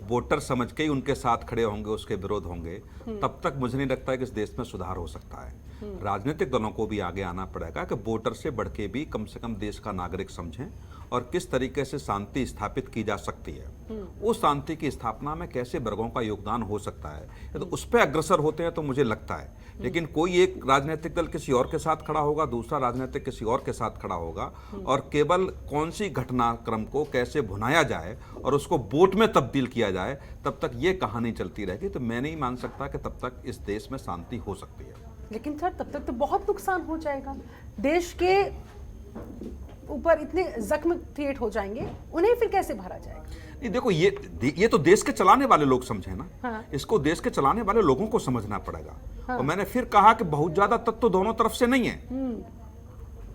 B: वोटर समझ के ही उनके साथ खड़े होंगे, उसके विरोध होंगे, तब तक मुझे नहीं लगता है कि इस देश में सुधार हो सकता है। राजनीतिक दलों को भी आगे आना पड़ेगा कि वोटर से बढ़ के भी कम से कम देश का नागरिक समझें, और किस तरीके से शांति स्थापित की जा सकती है, उस शांति की स्थापना में कैसे वर्गों का योगदान हो सकता है, तो उस पर अग्रसर होते हैं तो मुझे लगता है। लेकिन कोई एक राजनीतिक दल किसी और के साथ खड़ा होगा, दूसरा राजनीतिक किसी और के साथ खड़ा होगा, और केवल कौन सी घटनाक्रम को कैसे भुनाया जाए और उसको वोट में तब्दील किया जाए, तब तक ये कहानी चलती रहेगी। तो मैं नहीं मान सकता कि तब तक इस देश में शांति हो सकती है।
A: लेकिन सर तब तक तो बहुत नुकसान हो जाएगा, देश के ऊपर इतने जख्म क्रिएट हो जाएंगे, उन्हें फिर कैसे भरा जाएगा?
B: नहीं, देखो ये तो देश के चलाने वाले लोग समझे ना। हाँ। इसको देश के चलाने वाले लोगों को समझना पड़ेगा। हाँ। और मैंने फिर कहा कि बहुत ज्यादा तत्व दोनों तरफ से नहीं है।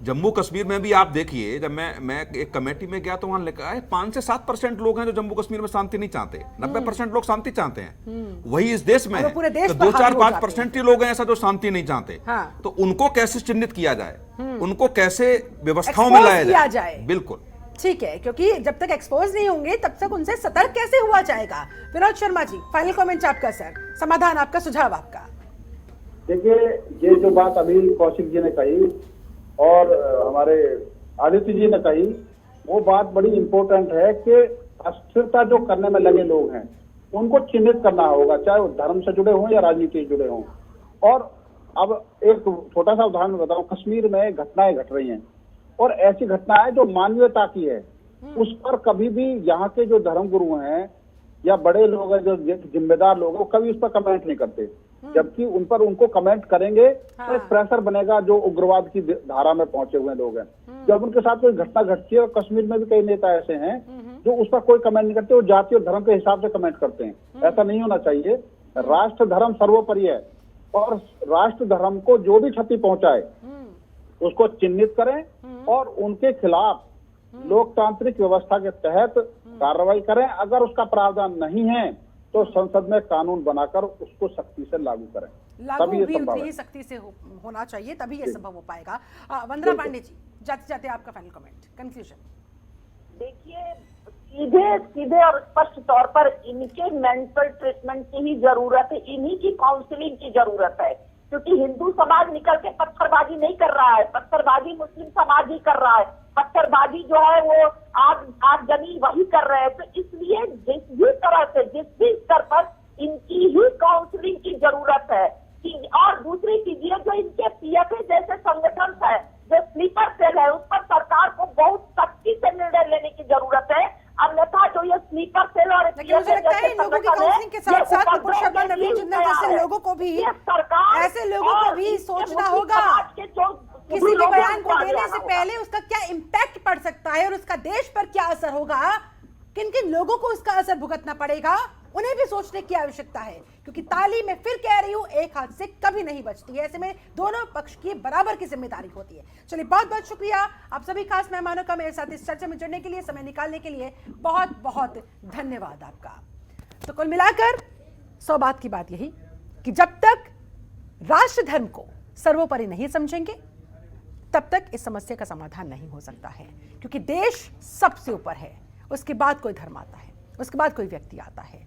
B: जम्मू कश्मीर में भी आप देखिए, जब मैं एक कमेटी में गया तो वहां लिखा है 5 से 7% लोग हैं जो जम्मू कश्मीर में शांति नहीं चाहते, 90% लोग शांति चाहते हैं। वही इस देश में है तो 2-4-5% ही लोग हैं ऐसा जो शांति नहीं चाहते। हाँ। तो उनको कैसे चिन्हित किया जाए, उनको कैसे व्यवस्थाओं में लाया जाए? बिल्कुल
A: ठीक है, क्योंकि जब तक एक्सपोज नहीं होंगे तब तक उनसे सतर्क कैसे हुआ जाएगा? विनोद शर्मा जी, फाइनल कमेंट आपका सर, समाधान आपका, सुझाव आपका।
D: देखिए, ये जो बात अभी कौशिक जी ने कही और हमारे आदित्य जी ने कही, वो बात बड़ी इंपॉर्टेंट है कि अस्थिरता जो करने में लगे लोग हैं उनको चिन्हित करना होगा, चाहे वो धर्म से जुड़े हों या राजनीति से जुड़े हों। और अब एक छोटा सा उदाहरण बताऊं, कश्मीर में घटनाएं घट रही हैं और ऐसी घटनाएं जो मानवीयता की है, उस पर कभी भी यहाँ के जो धर्मगुरु हैं या बड़े लोग हैं, जो जिम्मेदार लोग हैं, वो कभी उस पर कमेंट नहीं करते, जबकि उन पर उनको कमेंट करेंगे तो एक प्रेशर बनेगा जो उग्रवाद की धारा में पहुंचे हुए लोग हैं। जब उनके साथ कोई घटना घटती है, और कश्मीर में भी कई नेता ऐसे हैं जो उस पर कोई कमेंट नहीं करते, वो जाति और धर्म के हिसाब से कमेंट करते हैं। ऐसा नहीं होना चाहिए। राष्ट्र धर्म सर्वोपरि है, और राष्ट्र धर्म को जो भी क्षति पहुंचाए उसको चिन्हित करें और उनके खिलाफ लोकतांत्रिक व्यवस्था के तहत कार्रवाई करें। अगर उसका प्रावधान नहीं है तो संसद में कानून बनाकर उसको सख्ती से लागू करें,
A: तभी ये संभव है। सख्ती से होना चाहिए, तभी ये संभव हो पाएगा। वंदना पांडे जी, जाते जाते आपका फाइनल कमेंट, कंक्लूजन।
F: देखिए, सीधे और स्पष्ट तौर पर इनके मेंटल ट्रीटमेंट की ही जरूरत है, इन्हीं की काउंसलिंग की जरूरत है। क्योंकि हिंदू समाज निकल के पत्थरबाजी नहीं कर रहा है, पत्थरबाजी मुस्लिम समाज ही कर रहा है, पत्थरबाजी जो है वो आगजनी वही कर रहे हैं। तो इसलिए जिस भी तरह से, जिस भी स्तर पर इनकी ही काउंसलिंग की जरूरत है। और दूसरी चीज ये जो इनके पीएफए जैसे संगठन है, जो स्लीपर सेल है, उस पर सरकार को बहुत सख्ती से निर्णय लेने की जरूरत है। अन्यथा जो ये स्लीपर सेल और
A: लेकिन मुझे लगता है लोगों की काउंसलिंग के साथ साथ नुपुर शर्मा, नवीन जिंदल जैसे लोगों को भी, ऐसे लोगों को भी सोचना होगा किसी भी बयान को देने से पहले उसका क्या इम्पैक्ट पड़ सकता है और उसका देश पर क्या असर होगा, किन किन लोगों को उसका असर भुगतना पड़ेगा, उन्हें भी सोचने की आवश्यकता है। क्योंकि ताली मैं फिर कह रही हूं, एक हाथ से कभी नहीं बचती है, ऐसे में दोनों पक्ष की बराबर की जिम्मेदारी होती है। चलिए, बहुत बहुत शुक्रिया आप सभी खास मेहमानों का मेरे साथ इस चर्चा में जुड़ने के लिए, समय निकालने के लिए बहुत बहुत धन्यवाद आपका। तो कुल मिलाकर 100 बात की बात यही कि जब तक राष्ट्र धर्म को सर्वोपरि नहीं समझेंगे तब तक इस समस्या का समाधान नहीं हो सकता है। क्योंकि देश सबसे ऊपर है, उसके बाद कोई धर्म आता है, उसके बाद कोई व्यक्ति आता है।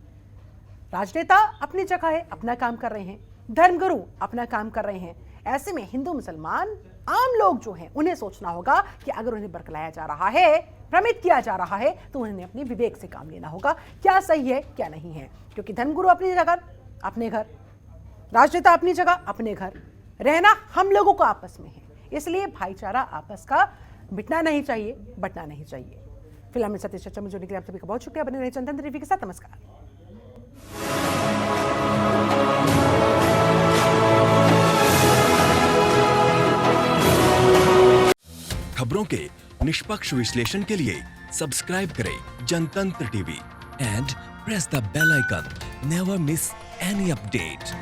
A: राजनेता अपनी जगह है, अपना काम कर रहे हैं, धर्मगुरु अपना काम कर रहे हैं। ऐसे में हिंदू मुसलमान आम लोग जो हैं उन्हें सोचना होगा कि अगर उन्हें बरकलाया जा रहा है, भ्रमित किया जा रहा है, तो उन्हें अपने विवेक से काम लेना होगा, क्या सही है क्या नहीं है। क्योंकि धर्मगुरु अपनी जगह अपने घर, राजनेता अपनी जगह अपने घर, रहना हम लोगों को आपस में है। इसलिए भाईचारा आपस का मिटना नहीं चाहिए, बंटना नहीं चाहिए। फिलहाल मेरे साथ इस चर्चा में जुड़ने के लिए आप सभी का बहुत शुक्रिया। बने रहे जनतंत्र टीवी के साथ। नमस्कार।
G: खबरों के निष्पक्ष विश्लेषण के लिए सब्सक्राइब करें Jantantra TV and press the bell icon. Never miss any update.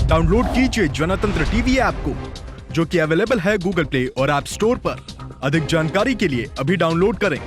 H: Download कीजिए जनतंत्र टीवी ऐप को, जो कि अवेलेबल है गूगल प्ले और ऐप स्टोर पर। अधिक जानकारी के लिए अभी डाउनलोड करें।